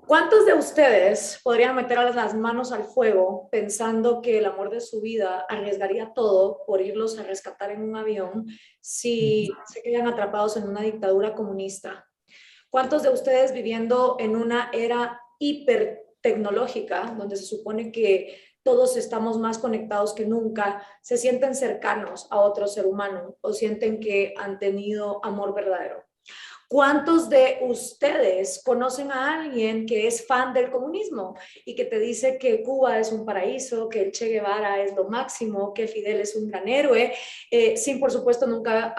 ¿Cuántos de ustedes podrían meter las manos al fuego pensando que el amor de su vida arriesgaría todo por irlos a rescatar en un avión si se quedan atrapados en una dictadura comunista? ¿Cuántos de ustedes viviendo en una era hipertecnológica, donde se supone que todos estamos más conectados que nunca, se sienten cercanos a otro ser humano o sienten que han tenido amor verdadero? ¿Cuántos de ustedes conocen a alguien que es fan del comunismo y que te dice que Cuba es un paraíso, que el Che Guevara es lo máximo, que Fidel es un gran héroe, sin por supuesto nunca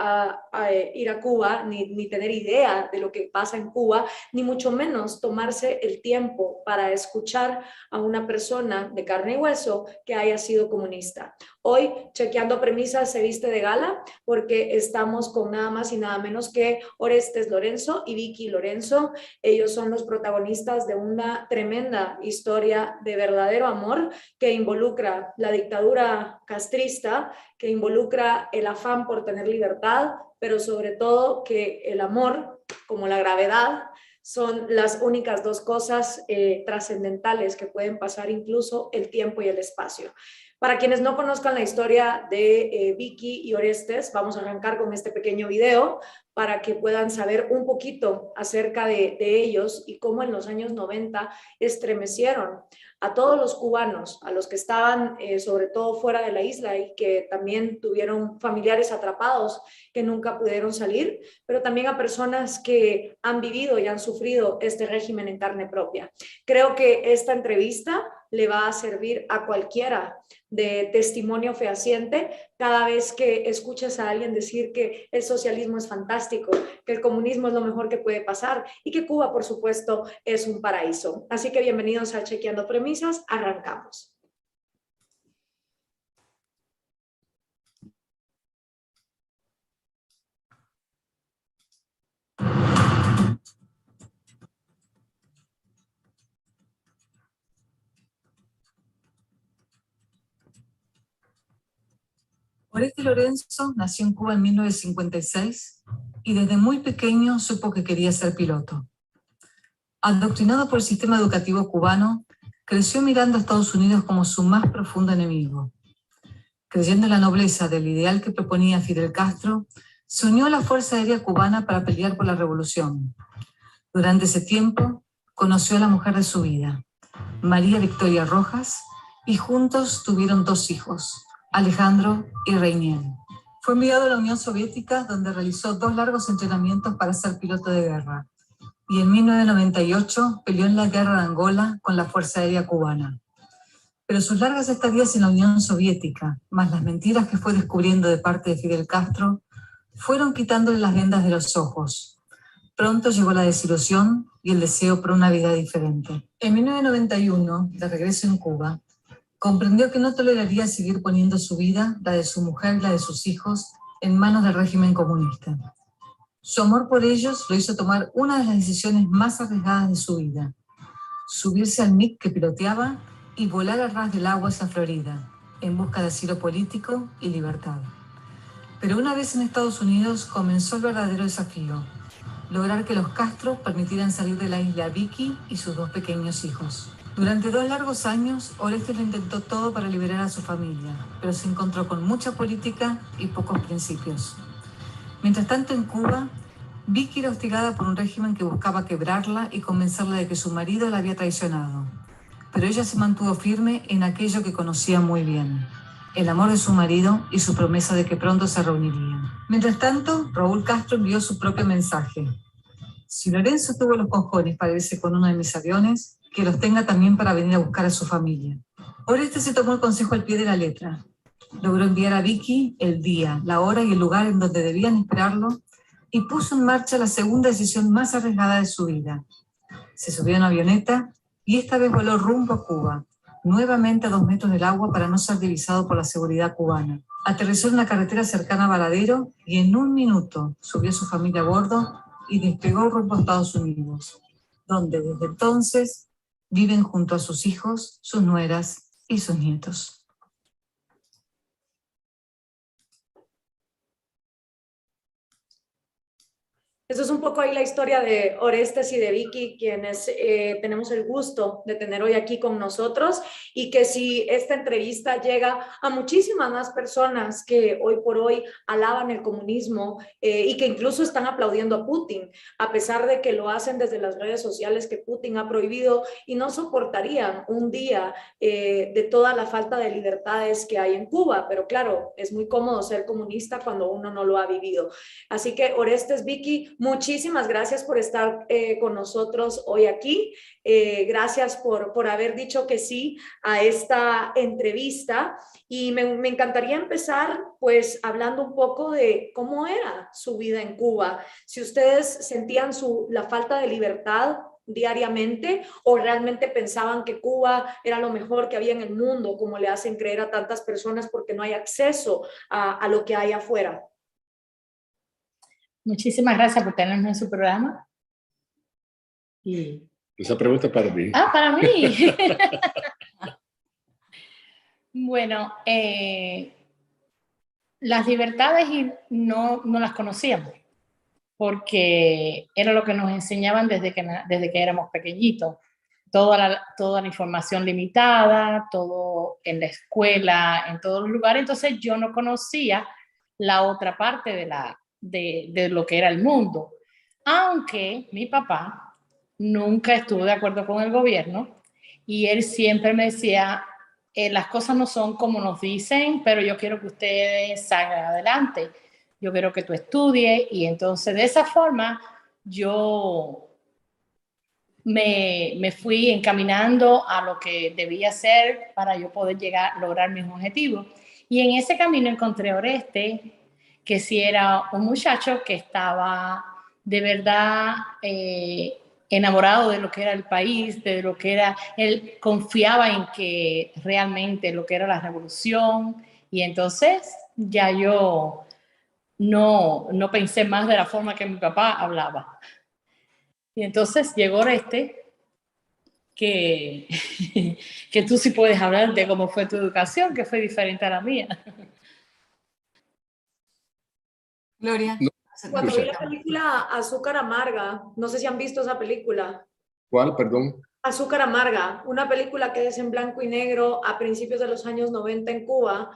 ir a Cuba ni tener idea de lo que pasa en Cuba, ni mucho menos tomarse el tiempo para escuchar a una persona de carne y hueso que haya sido comunista? Hoy, Chequeando Premisas se viste de gala porque estamos con nada más y nada menos que Orestes Lorenzo y Vicky Lorenzo. Ellos son los protagonistas de una tremenda historia de verdadero amor que involucra la dictadura castrista, que involucra el afán por tener libertad, pero sobre todo que el amor, como la gravedad, son las únicas dos cosas trascendentales que pueden pasar incluso el tiempo y el espacio. Para quienes no conozcan la historia de Vicky y Orestes, vamos a arrancar con este pequeño video para que puedan saber un poquito acerca de ellos y cómo en los años 90 estremecieron a todos los cubanos, a los que estaban sobre todo fuera de la isla y que también tuvieron familiares atrapados que nunca pudieron salir, pero también a personas que han vivido y han sufrido este régimen en carne propia. Creo que esta entrevista le va a servir a cualquiera de testimonio fehaciente cada vez que escuches a alguien decir que el socialismo es fantástico, que el comunismo es lo mejor que puede pasar y que Cuba, por supuesto, es un paraíso. Así que bienvenidos a Chequeando Premisas, arrancamos. Orestes Lorenzo nació en Cuba en 1956 y desde muy pequeño supo que quería ser piloto. Adoctrinado por el sistema educativo cubano, creció mirando a Estados Unidos como su más profundo enemigo. Creyendo en la nobleza del ideal que proponía Fidel Castro, se unió a la Fuerza Aérea Cubana para pelear por la revolución. Durante ese tiempo, conoció a la mujer de su vida, María Victoria Rojas, y juntos tuvieron 2 hijos, Alejandro y Reinier. Fue enviado a la Unión Soviética, donde realizó 2 largos entrenamientos para ser piloto de guerra, y en 1998 peleó en la guerra de Angola con la Fuerza Aérea Cubana. Pero sus largas estadías en la Unión Soviética, más las mentiras que fue descubriendo de parte de Fidel Castro, fueron quitándole las vendas de los ojos. Pronto llegó la desilusión y el deseo por una vida diferente. En 1991, de regreso en Cuba, comprendió que no toleraría seguir poniendo su vida, la de su mujer y la de sus hijos, en manos del régimen comunista. Su amor por ellos lo hizo tomar una de las decisiones más arriesgadas de su vida: subirse al MiG que piloteaba y volar a ras del agua hacia Florida, en busca de asilo político y libertad. Pero una vez en Estados Unidos comenzó el verdadero desafío: lograr que los Castro permitieran salir de la isla a Vicky y sus 2 pequeños hijos. Durante 2 largos años, Orestes lo intentó todo para liberar a su familia, pero se encontró con mucha política y pocos principios. Mientras tanto, en Cuba, Vicky era hostigada por un régimen que buscaba quebrarla y convencerla de que su marido la había traicionado. Pero ella se mantuvo firme en aquello que conocía muy bien: el amor de su marido y su promesa de que pronto se reunirían. Mientras tanto, Raúl Castro envió su propio mensaje: si Lorenzo tuvo los cojones para irse con uno de mis aviones, que los tenga también para venir a buscar a su familia. Orestes se tomó el consejo al pie de la letra. Logró enviar a Vicky el día, la hora y el lugar en donde debían esperarlo y puso en marcha la segunda decisión más arriesgada de su vida. Se subió a una avioneta y esta vez voló rumbo a Cuba, nuevamente a 2 metros del agua para no ser divisado por la seguridad cubana. Aterrizó en una carretera cercana a Varadero y en 1 minuto subió a su familia a bordo y despegó rumbo a Estados Unidos, donde desde entonces viven junto a sus hijos, sus nueras y sus nietos. Eso es un poco ahí la historia de Orestes y de Vicky, quienes tenemos el gusto de tener hoy aquí con nosotros, y que si esta entrevista llega a muchísimas más personas que hoy por hoy alaban el comunismo y que incluso están aplaudiendo a Putin, a pesar de que lo hacen desde las redes sociales que Putin ha prohibido, y no soportarían un día de toda la falta de libertades que hay en Cuba. Pero claro, es muy cómodo ser comunista cuando uno no lo ha vivido. Así que Orestes, Vicky, muchísimas gracias por estar con nosotros hoy aquí. Gracias por haber dicho que sí a esta entrevista. Y me encantaría empezar pues hablando un poco de cómo era su vida en Cuba. Si ustedes sentían la falta de libertad diariamente o realmente pensaban que Cuba era lo mejor que había en el mundo, como le hacen creer a tantas personas porque no hay acceso a lo que hay afuera. Muchísimas gracias por tenernos en su programa. Y... Esa pregunta es para ti. Ah, para mí. Bueno, las libertades no las conocíamos, porque era lo que nos enseñaban desde que éramos pequeñitos. Toda la información limitada, todo en la escuela, en todos los lugares. Entonces yo no conocía la otra parte de lo que era el mundo. Aunque mi papá nunca estuvo de acuerdo con el gobierno y él siempre me decía, las cosas no son como nos dicen, pero yo quiero que ustedes salgan adelante. Yo quiero que tú estudies, y entonces de esa forma yo me fui encaminando a lo que debía hacer para yo poder lograr mis objetivos. Y en ese camino encontré a Oreste, que sí era un muchacho que estaba de verdad enamorado de lo que era el país, de lo que era, él confiaba en que realmente lo que era la revolución, y entonces ya yo no pensé más de la forma que mi papá hablaba. Y entonces llegó Oreste, que tú sí puedes hablar de cómo fue tu educación, que fue diferente a la mía. Gloria. No, Cuando vi la película Azúcar Amarga, no sé si han visto esa película. ¿Cuál, perdón? Azúcar Amarga, una película que es en blanco y negro a principios de los años 90 en Cuba,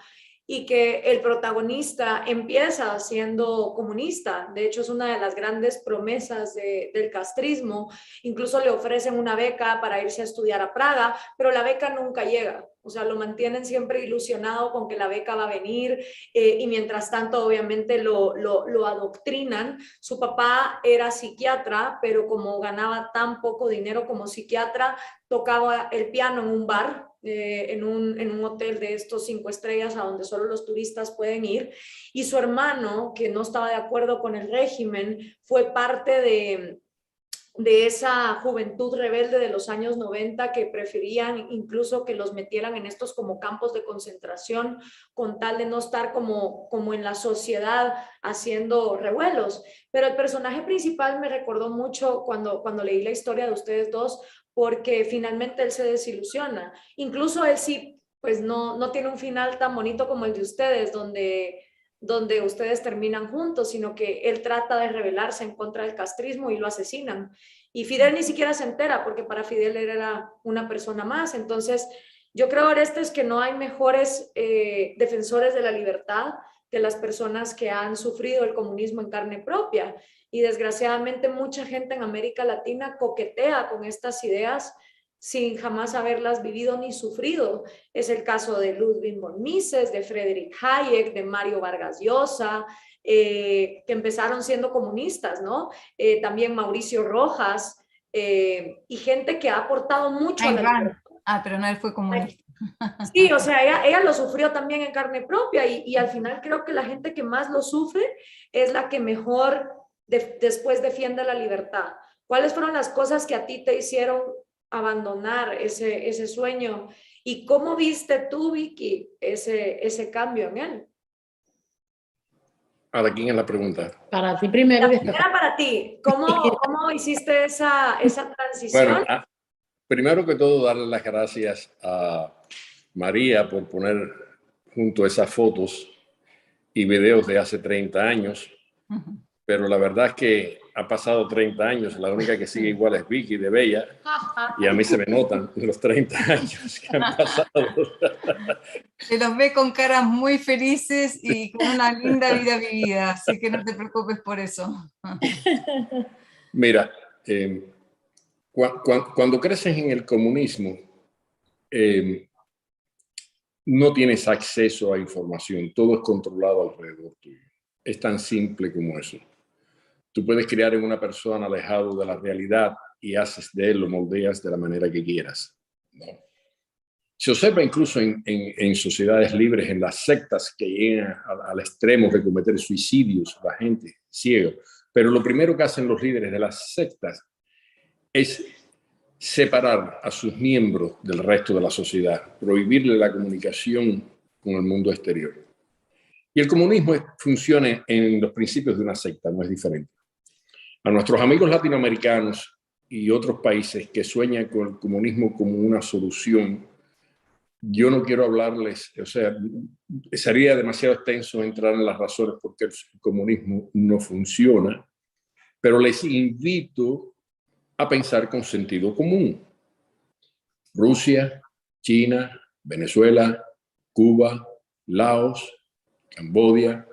y que el protagonista empieza siendo comunista. De hecho, es una de las grandes promesas del castrismo. Incluso le ofrecen una beca para irse a estudiar a Praga, pero la beca nunca llega. O sea, lo mantienen siempre ilusionado con que la beca va a venir, y mientras tanto, obviamente, lo adoctrinan. Su papá era psiquiatra, pero como ganaba tan poco dinero como psiquiatra, tocaba el piano en un bar, en un hotel de estos 5 estrellas a donde solo los turistas pueden ir, y su hermano, que no estaba de acuerdo con el régimen, fue parte de esa juventud rebelde de los años 90 que preferían incluso que los metieran en estos como campos de concentración con tal de no estar como en la sociedad haciendo revuelos. Pero el personaje principal me recordó mucho cuando leí la historia de ustedes dos, porque finalmente él se desilusiona. Incluso él sí, pues no tiene un final tan bonito como el de ustedes, donde ustedes terminan juntos, sino que él trata de rebelarse en contra del castrismo y lo asesinan. Y Fidel ni siquiera se entera, porque para Fidel él era una persona más. Entonces, yo creo, Orestes, que no hay mejores defensores de la libertad que las personas que han sufrido el comunismo en carne propia. Y desgraciadamente mucha gente en América Latina coquetea con estas ideas sin jamás haberlas vivido ni sufrido. Es el caso de Ludwig von Mises, de Friedrich Hayek, de Mario Vargas Llosa, que empezaron siendo comunistas, ¿no? También Mauricio Rojas, y gente que ha aportado mucho a la libertad. Ah, pero no, él fue comunista. Sí, o sea, ella lo sufrió también en carne propia, y al final creo que la gente que más lo sufre es la que mejor después defiende la libertad. ¿Cuáles fueron las cosas que a ti te hicieron abandonar ese sueño? ¿Y cómo viste tú, Vicky, ese cambio en él? ¿Para quién es la pregunta? Para ti primero. La primera para ti. ¿Cómo hiciste esa transición? Bueno, primero que todo, darle las gracias a María por poner junto esas fotos y videos de hace 30 años. pero la verdad es que ha pasado 30 años, la única que sigue igual es Vicky de Bella, y a mí se me notan los 30 años que han pasado. Se los ve con caras muy felices y con una linda vida vivida, así que no te preocupes por eso. Mira, cuando creces en el comunismo, no tienes acceso a información, todo es controlado alrededor tuyo. Es tan simple como eso. Tú puedes crear en una persona alejado de la realidad y haces de él, lo moldeas de la manera que quieras, ¿no? Se observa incluso en sociedades libres, en las sectas que llegan al extremo de cometer suicidios, la gente ciega. Pero lo primero que hacen los líderes de las sectas es separar a sus miembros del resto de la sociedad, prohibirle la comunicación con el mundo exterior. Y el comunismo funciona en los principios de una secta, no es diferente. A nuestros amigos latinoamericanos y otros países que sueñan con el comunismo como una solución, yo no quiero hablarles, o sea, sería demasiado extenso entrar en las razones por qué el comunismo no funciona, pero les invito a pensar con sentido común. Rusia, China, Venezuela, Cuba, Laos, Camboya,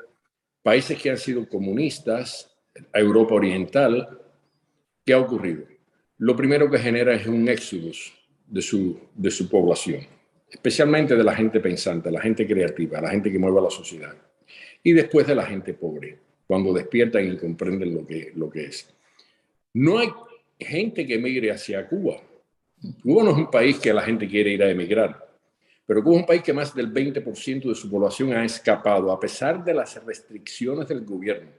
países que han sido comunistas, Europa Oriental, ¿qué ha ocurrido? Lo primero que genera es un éxodo de su población, especialmente de la gente pensante, la gente creativa, la gente que mueve a la sociedad, y después de la gente pobre, cuando despiertan y comprenden lo que es. No hay gente que emigre hacia Cuba. Cuba no es un país que la gente quiere ir a emigrar, pero Cuba es un país que más del 20% de su población ha escapado, a pesar de las restricciones del gobierno.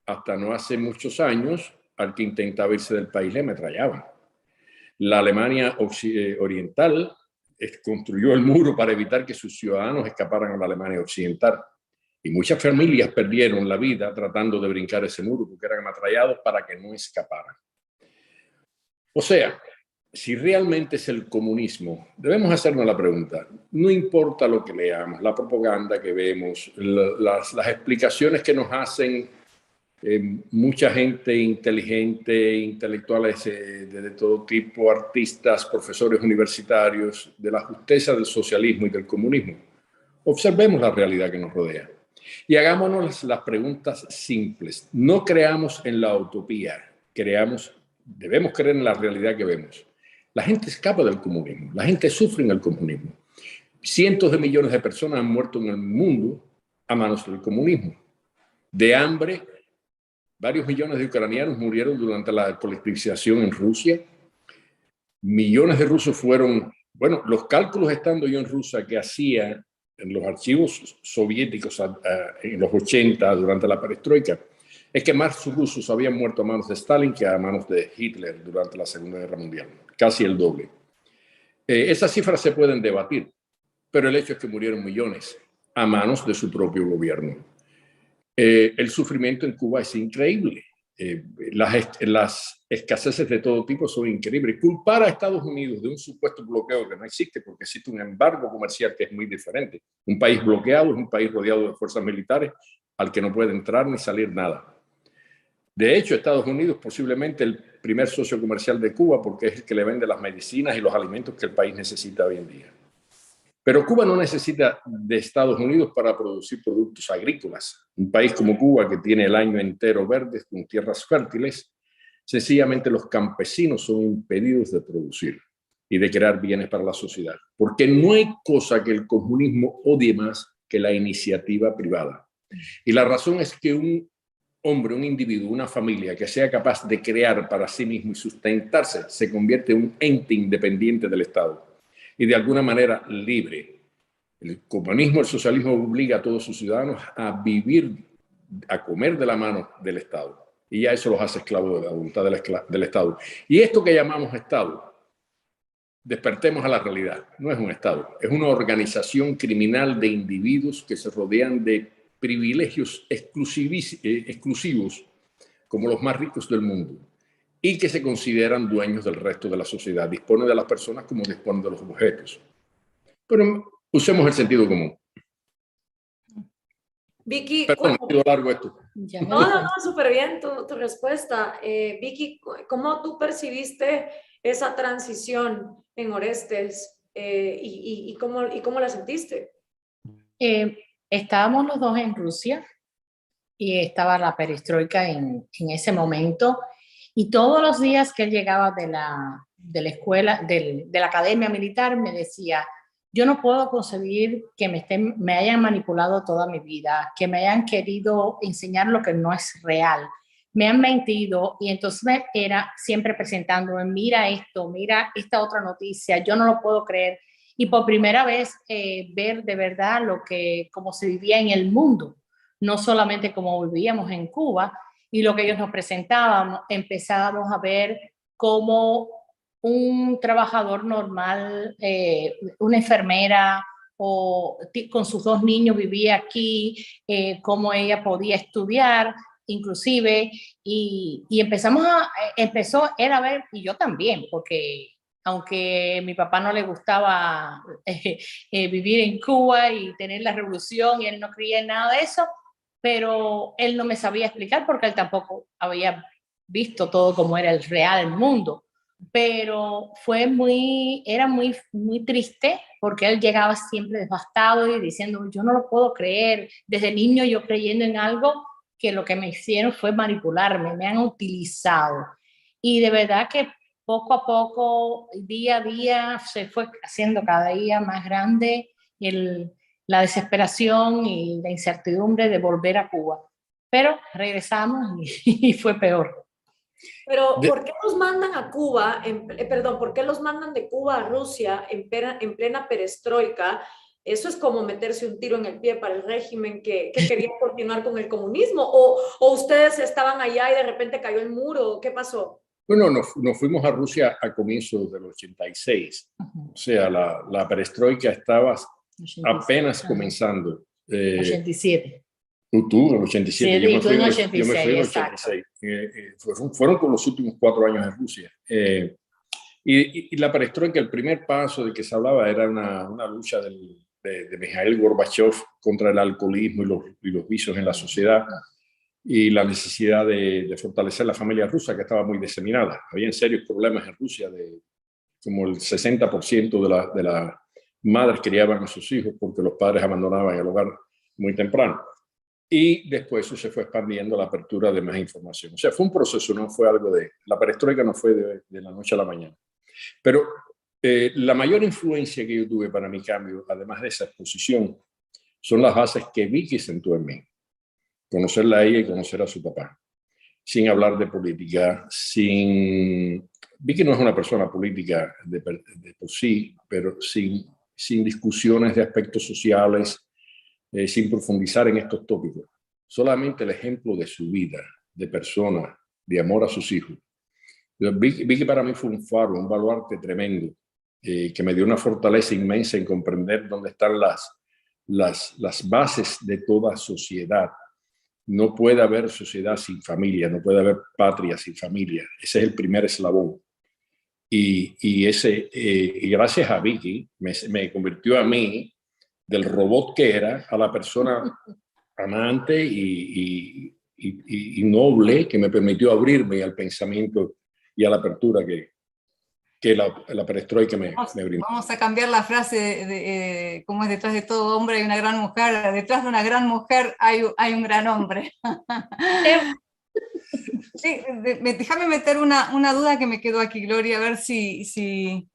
Hasta no hace muchos años, al que intentaba irse del país le ametrallaban. La Alemania Oriental construyó el muro para evitar que sus ciudadanos escaparan a la Alemania Occidental. Y muchas familias perdieron la vida tratando de brincar ese muro porque eran ametrallados para que no escaparan. O sea, si realmente es el comunismo, debemos hacernos la pregunta, no importa lo que leamos, la propaganda que vemos, las explicaciones que nos hacen mucha gente inteligente, intelectuales de todo tipo, artistas, profesores universitarios, de la justeza del socialismo y del comunismo. Observemos la realidad que nos rodea y hagámonos las preguntas simples. No creamos en la utopía, debemos creer en la realidad que vemos. La gente escapa del comunismo, la gente sufre en el comunismo. Cientos de millones de personas han muerto en el mundo a manos del comunismo. De hambre, varios millones de ucranianos murieron durante la colectivización en Rusia. Millones de rusos fueron, bueno, los cálculos estando yo en Rusia que hacía en los archivos soviéticos en los 80 durante la perestroika, es que más rusos habían muerto a manos de Stalin que a manos de Hitler durante la Segunda Guerra Mundial, casi el doble. Esas cifras se pueden debatir, pero el hecho es que murieron millones a manos de su propio gobierno. El sufrimiento en Cuba es increíble. Las escaseces de todo tipo son increíbles. Culpar a Estados Unidos de un supuesto bloqueo que no existe, porque existe un embargo comercial que es muy diferente. Un país bloqueado es un país rodeado de fuerzas militares al que no puede entrar ni salir nada. De hecho, Estados Unidos es posiblemente el primer socio comercial de Cuba porque es el que le vende las medicinas y los alimentos que el país necesita hoy en día. Pero Cuba no necesita de Estados Unidos para producir productos agrícolas. Un país como Cuba, que tiene el año entero verde, con tierras fértiles, sencillamente los campesinos son impedidos de producir y de crear bienes para la sociedad. Porque no hay cosa que el comunismo odie más que la iniciativa privada. Y la razón es que un hombre, un individuo, una familia que sea capaz de crear para sí mismo y sustentarse, se convierte en un ente independiente del Estado y de alguna manera libre. El comunismo, el socialismo obliga a todos sus ciudadanos a vivir, a comer de la mano del Estado. Y ya eso los hace esclavos de la voluntad del Estado. Y esto que llamamos Estado, despertemos a la realidad, no es un Estado, es una organización criminal de individuos que se rodean de privilegios exclusivos como los más ricos del mundo y que se consideran dueños del resto de la sociedad. Disponen de las personas como disponen de los objetos. Pero usemos el sentido común. Vicky, Perdón, ha sido largo esto. Ya No, me di no, no, cuenta. súper bien tu respuesta. Vicky, ¿cómo tú percibiste esa transición en Orestes y cómo la sentiste? Estábamos los dos en Rusia y estaba la perestroika en ese momento. Y todos los días que él llegaba de la escuela, de la academia militar, me decía, yo no puedo concebir que me hayan manipulado toda mi vida, que me hayan querido enseñar lo que no es real. Me han mentido y entonces me era siempre presentándome, mira esto, mira esta otra noticia, yo no lo puedo creer. Y por primera vez ver de verdad cómo se vivía en el mundo, no solamente como vivíamos en Cuba, y lo que ellos nos presentaban, empezábamos a ver cómo un trabajador normal, una enfermera o con sus dos niños vivía aquí, cómo ella podía estudiar, inclusive, y empezó él a ver, y yo también, porque aunque a mi papá no le gustaba vivir en Cuba y tener la revolución, y él no creía en nada de eso, pero él no me sabía explicar porque él tampoco había visto todo como era el real mundo. Pero era muy triste porque él llegaba siempre devastado y diciendo, yo no lo puedo creer, desde niño yo creyendo en algo que lo que me hicieron fue manipularme, me han utilizado. Y de verdad que poco a poco, día a día, se fue haciendo cada día más grande la desesperación y la incertidumbre de volver a Cuba. Pero regresamos y fue peor. Pero, De- ¿por qué los mandan a Cuba, perdón, por qué los mandan de Cuba a Rusia en plena perestroika? Eso es como meterse un tiro en el pie para el régimen que quería continuar con el comunismo. ¿O ustedes estaban allá y de repente cayó el muro? ¿Qué pasó? bueno, nos fuimos a Rusia a comienzos del 86. O sea, la perestroika estaba 86. apenas Ajá. comenzando. 87. Tú en el 87, Sí, tú en el yo me fui en 86, el exacto. 86. Fueron con los últimos 4 años en Rusia. Y la perestroika, el primer paso de que se hablaba era una lucha de Mikhail Gorbachev contra el alcoholismo y los vicios en la sociedad y la necesidad de fortalecer la familia rusa, que estaba muy diseminada. Había serios problemas en Rusia, como el 60% de las madres criaban a sus hijos porque los padres abandonaban el hogar muy temprano. Y después eso se fue expandiendo la apertura de más información. O sea, fue un proceso, no fue algo la perestroika no fue de la noche a la mañana. Pero la mayor influencia que yo tuve para mi cambio, además de esa exposición, son las bases que Vicky sentó en mí. Conocerla a ella y conocer a su papá. Sin hablar de política, Vicky no es una persona política de por sí, pero sin discusiones de aspectos sociales, sin profundizar en estos tópicos. Solamente el ejemplo de su vida, de persona, de amor a sus hijos. Vicky para mí fue un faro, un baluarte tremendo, que me dio una fortaleza inmensa en comprender dónde están las bases de toda sociedad. No puede haber sociedad sin familia, no puede haber patria sin familia. Ese es el primer eslabón. Y gracias a Vicky me convirtió a mí, del robot que era, a la persona amante y noble que me permitió abrirme al pensamiento y a la apertura que la perestroika me brindó. Vamos a cambiar la frase de cómo es detrás de todo hombre hay una gran mujer, detrás de una gran mujer hay un gran hombre. Sí, déjame meter una duda que me quedó aquí, Gloria, a ver si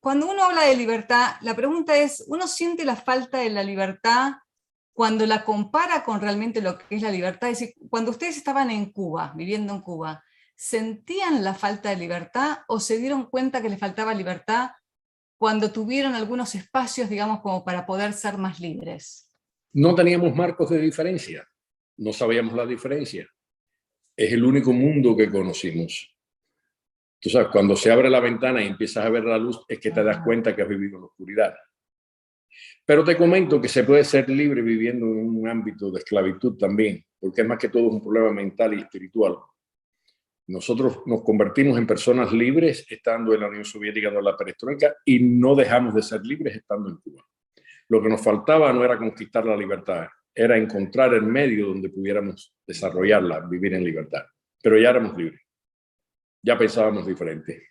cuando uno habla de libertad, la pregunta es, ¿uno siente la falta de la libertad cuando la compara con realmente lo que es la libertad? Es decir, cuando ustedes estaban en Cuba, viviendo en Cuba, ¿sentían la falta de libertad o se dieron cuenta que les faltaba libertad cuando tuvieron algunos espacios, digamos, como para poder ser más libres? No teníamos marcos de diferencia, no sabíamos la diferencia. Es el único mundo que conocimos. Tú sabes, cuando se abre la ventana y empiezas a ver la luz, es que te das cuenta que has vivido en la oscuridad. Pero te comento que se puede ser libre viviendo en un ámbito de esclavitud también, porque es más que todo un problema mental y espiritual. Nosotros nos convertimos en personas libres estando en la Unión Soviética de la perestroika y no dejamos de ser libres estando en Cuba. Lo que nos faltaba no era conquistar la libertad, era encontrar el medio donde pudiéramos desarrollarla, vivir en libertad. Pero ya éramos libres, ya pensábamos diferente.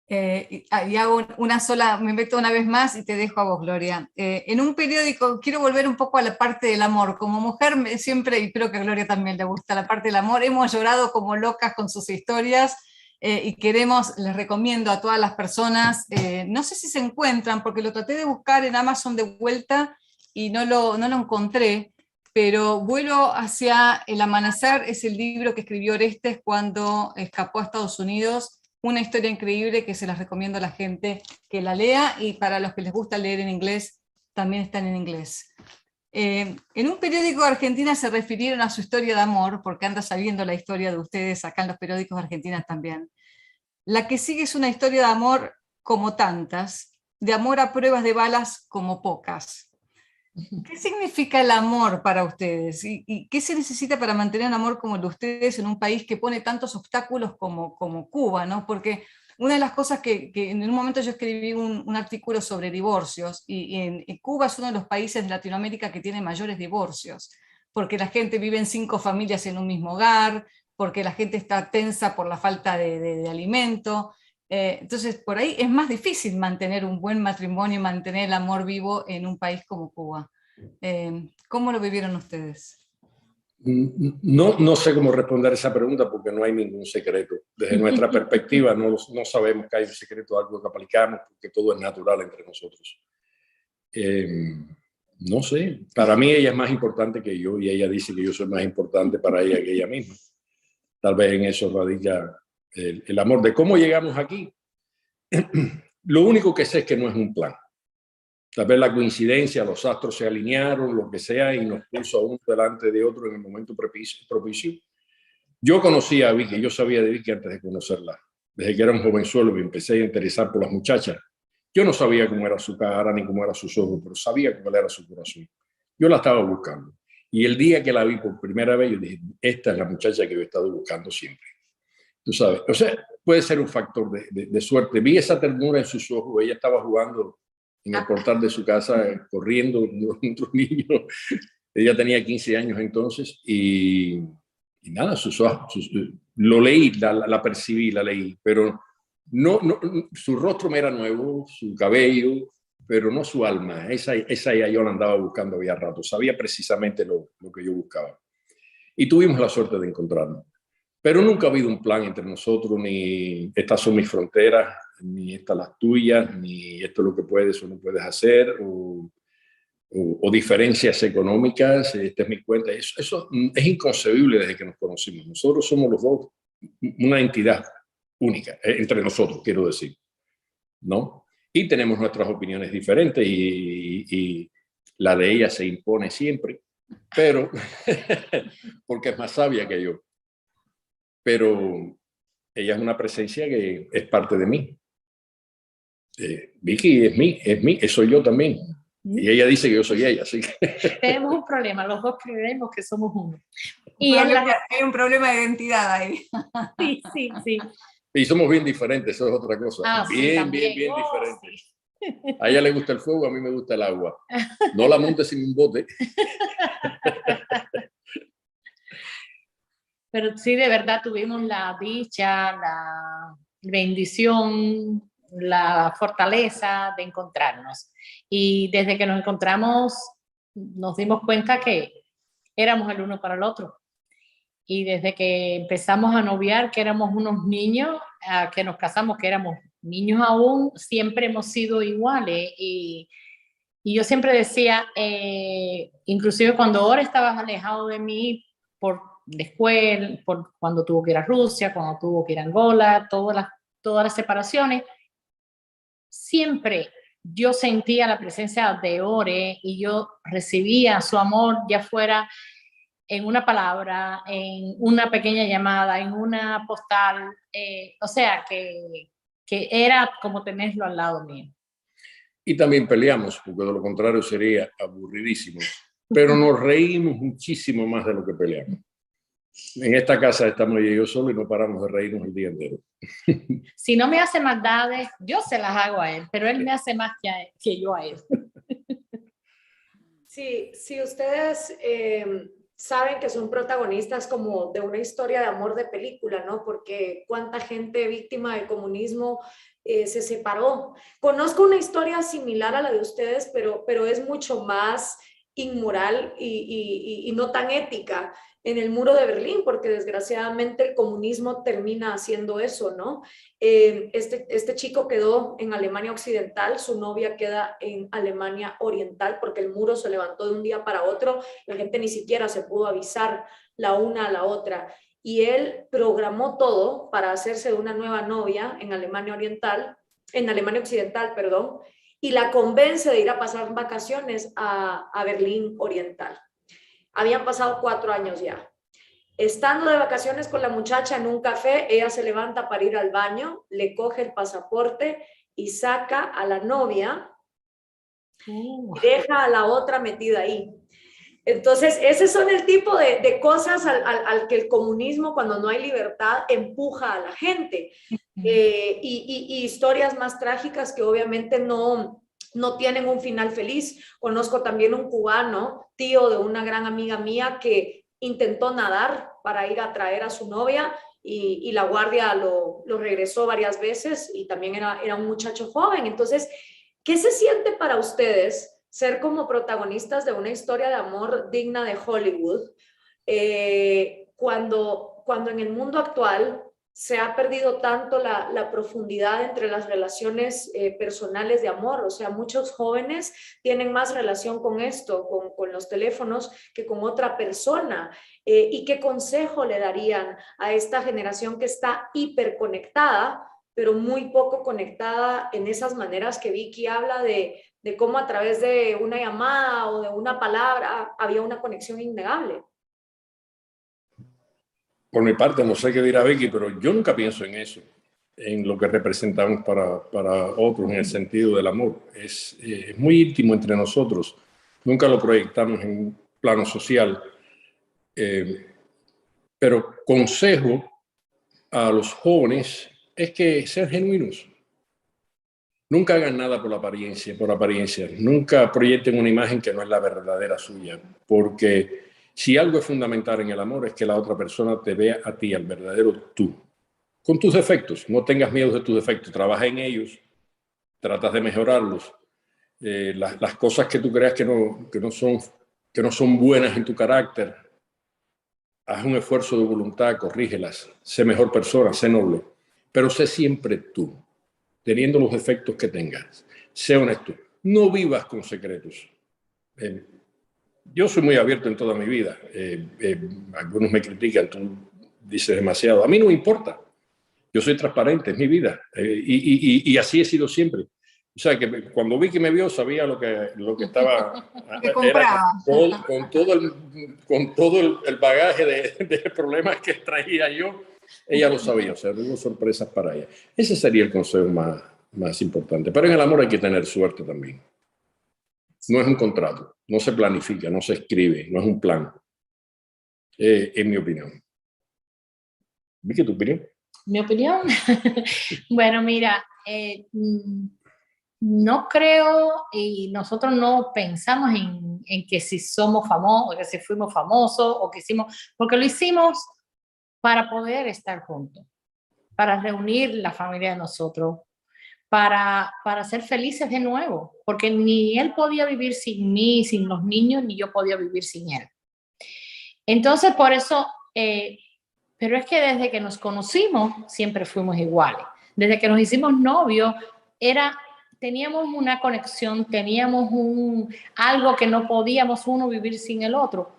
Y hago una sola, me meto una vez más y te dejo a vos, Gloria. En un periódico, quiero volver un poco a la parte del amor. Como mujer siempre, y creo que a Gloria también le gusta la parte del amor, hemos llorado como locas con sus historias y les recomiendo a todas las personas, no sé si se encuentran, porque lo traté de buscar en Amazon de vuelta y no lo encontré, pero Vuelo hacia el amanecer es el libro que escribió Orestes cuando escapó a Estados Unidos. Una historia increíble que se las recomiendo a la gente que la lea, y para los que les gusta leer en inglés, también están en inglés. En un periódico de Argentina se refirieron a su historia de amor, porque anda sabiendo la historia de ustedes acá en los periódicos de Argentina también. La que sigue es una historia de amor como tantas, de amor a pruebas de balas como pocas. ¿Qué significa el amor para ustedes? ¿Y qué se necesita para mantener un amor como el de ustedes en un país que pone tantos obstáculos como Cuba, ¿no? Porque una de las cosas que en un momento yo escribí un artículo sobre divorcios, y en Cuba es uno de los países de Latinoamérica que tiene mayores divorcios, porque la gente vive en 5 familias en un mismo hogar, porque la gente está tensa por la falta de alimento. Entonces, por ahí es más difícil mantener un buen matrimonio y mantener el amor vivo en un país como Cuba. ¿Cómo lo vivieron ustedes? No sé cómo responder esa pregunta porque no hay ningún secreto. Desde nuestra perspectiva no sabemos que hay un secreto, algo que aplicamos, porque todo es natural entre nosotros. No sé, para mí ella es más importante que yo y ella dice que yo soy más importante para ella que ella misma. Tal vez en eso radica el amor. De cómo llegamos aquí, lo único que sé es que no es un plan. Tal vez la coincidencia, los astros se alinearon, lo que sea, y nos puso a uno delante de otro en el momento propicio. Yo conocía a Vicky, yo sabía de Vicky antes de conocerla. Desde que era un jovenzuelo me empecé a interesar por las muchachas. Yo no sabía cómo era su cara ni cómo eran sus ojos, pero sabía cuál era su corazón. Yo la estaba buscando. Y el día que la vi por primera vez, yo dije, esta es la muchacha que yo he estado buscando siempre. Tú sabes, o sea, puede ser un factor de suerte. Vi esa ternura en sus ojos, ella estaba jugando en el portal de su casa, corriendo con otros niños. Ella tenía 15 años entonces y nada, lo leí, la percibí, la leí, pero no, su rostro me era nuevo, su cabello, pero no su alma. Esa ya yo la andaba buscando había rato, sabía precisamente lo que yo buscaba. Y tuvimos la suerte de encontrarnos. Pero nunca ha habido un plan entre nosotros, ni estas son mis fronteras, ni estas las tuyas, ni esto es lo que puedes o no puedes hacer, o diferencias económicas, esta es mi cuenta. Eso es inconcebible desde que nos conocimos. Nosotros somos los dos una entidad única, entre nosotros, quiero decir, ¿no? Y tenemos nuestras opiniones diferentes y la de ella se impone siempre, pero porque es más sabia que yo. Pero ella es una presencia que es parte de mí. Vicky es mí, soy yo también. Y ella dice que yo soy ella, así que... Tenemos un problema, los dos creemos que somos uno. Hay un problema de identidad ahí. Sí. Y somos bien diferentes, eso es otra cosa. Bien diferentes. Sí. A ella le gusta el fuego, a mí me gusta el agua. No la montes sin un bote. Pero sí, de verdad tuvimos la dicha, la bendición, la fortaleza de encontrarnos. Y desde que nos encontramos, nos dimos cuenta que éramos el uno para el otro. Y desde que empezamos a noviar, que éramos unos niños, a que nos casamos, que éramos niños aún, siempre hemos sido iguales. Y yo siempre decía, inclusive cuando ahora estabas alejado de mí después, cuando tuvo que ir a Rusia, cuando tuvo que ir a Angola, todas las separaciones, siempre yo sentía la presencia de Ore y yo recibía su amor, ya fuera en una palabra, en una pequeña llamada, en una postal, o sea, que era como tenerlo al lado mío. Y también peleamos, porque de lo contrario sería aburridísimo, pero nos reímos muchísimo más de lo que peleamos. En esta casa estamos ella y yo solo y no paramos de reírnos el día entero. Si no me hace maldades, yo se las hago a él, pero él me hace más que yo a él. Si ustedes saben que son protagonistas como de una historia de amor de película, ¿no? Porque cuánta gente víctima del comunismo se separó. Conozco una historia similar a la de ustedes, pero es mucho más inmoral y no tan ética en el muro de Berlín, porque desgraciadamente el comunismo termina haciendo eso, ¿no? Este chico quedó en Alemania Occidental, su novia queda en Alemania Oriental, porque el muro se levantó de un día para otro, la gente ni siquiera se pudo avisar la una a la otra. Y él programó todo para hacerse de una nueva novia en Alemania Oriental, en Alemania Occidental, perdón, y la convence de ir a pasar vacaciones a Berlín Oriental. Habían pasado 4 años ya. Estando de vacaciones con la muchacha en un café, ella se levanta para ir al baño, le coge el pasaporte y saca a la novia y deja a la otra metida ahí. Entonces, ese son el tipo de cosas al que el comunismo, cuando no hay libertad, empuja a la gente. Y historias más trágicas que obviamente no tienen un final feliz. Conozco también un cubano, tío de una gran amiga mía, que intentó nadar para ir a traer a su novia y la guardia lo regresó varias veces, y también era un muchacho joven. Entonces, ¿qué se siente para ustedes ser como protagonistas de una historia de amor digna de Hollywood cuando en el mundo actual se ha perdido tanto la profundidad entre las relaciones personales de amor? O sea, muchos jóvenes tienen más relación con esto, con los teléfonos, que con otra persona. ¿Y qué consejo le darían a esta generación que está hiperconectada, pero muy poco conectada en esas maneras que Vicky habla de cómo a través de una llamada o de una palabra había una conexión innegable? Por mi parte, no sé qué dirá Vicky, pero yo nunca pienso en eso, en lo que representamos para otros en el sentido del amor. Es muy íntimo entre nosotros. Nunca lo proyectamos en un plano social. Pero consejo a los jóvenes es que sean genuinos. Nunca hagan nada por apariencia. Nunca proyecten una imagen que no es la verdadera suya, porque si algo es fundamental en el amor es que la otra persona te vea a ti, al verdadero tú, con tus defectos. No tengas miedo de tus defectos, trabaja en ellos, tratas de mejorarlos. Las cosas que tú creas que no son buenas en tu carácter, haz un esfuerzo de voluntad, corrígelas, sé mejor persona, sé noble, pero sé siempre tú, teniendo los defectos que tengas. Sé honesto, no vivas con secretos. Yo soy muy abierto en toda mi vida. Algunos me critican, tú dices demasiado. A mí no me importa. Yo soy transparente, es mi vida. Y así he sido siempre. O sea, que cuando Vicky me vio, sabía lo que estaba... Que compraba. Con todo el bagaje de problemas que traía yo, ella lo sabía. O sea, no hubo sorpresas para ella. Ese sería el consejo más importante. Pero en el amor hay que tener suerte también. No es un contrato, no se planifica, no se escribe, no es un plan. En mi opinión. ¿Vicky, tu opinión? ¿Mi opinión? Bueno, mira, no creo, y nosotros no pensamos en que si somos famosos, o que si fuimos famosos, o que hicimos, porque lo hicimos para poder estar juntos, para reunir la familia de nosotros, para ser felices de nuevo, porque ni él podía vivir sin mí, sin los niños, ni yo podía vivir sin él. Entonces, por eso, pero es que desde que nos conocimos, siempre fuimos iguales. Desde que nos hicimos novios, teníamos una conexión, teníamos algo que no podíamos uno vivir sin el otro.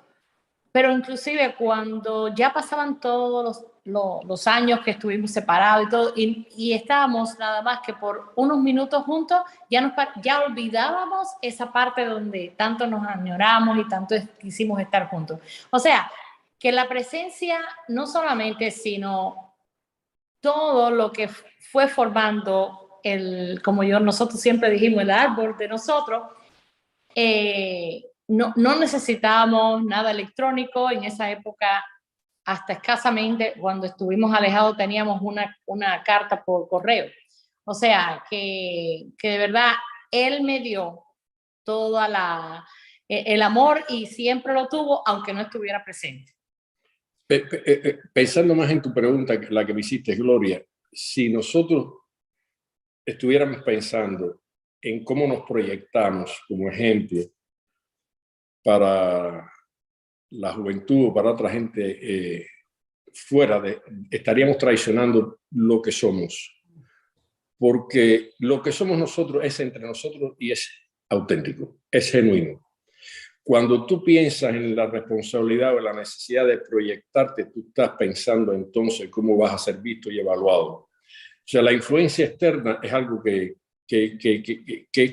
Pero inclusive cuando ya pasaban todos los años que estuvimos separados y todo, y estábamos nada más que por unos minutos juntos, ya olvidábamos esa parte donde tanto nos añoramos y tanto quisimos estar juntos. O sea, que la presencia no solamente, sino todo lo que fue formando como nosotros siempre dijimos, el árbol de nosotros, no necesitábamos nada electrónico. En esa época, hasta escasamente, cuando estuvimos alejados, teníamos una carta por correo. O sea, que de verdad, él me dio toda el amor y siempre lo tuvo, aunque no estuviera presente. Pensando más en tu pregunta, la que me hiciste, Gloria, si nosotros estuviéramos pensando en cómo nos proyectamos como ejemplo para la juventud o para otra gente estaríamos traicionando lo que somos. Porque lo que somos nosotros es entre nosotros y es auténtico, es genuino. Cuando tú piensas en la responsabilidad o en la necesidad de proyectarte, tú estás pensando entonces cómo vas a ser visto y evaluado. O sea, la influencia externa es algo que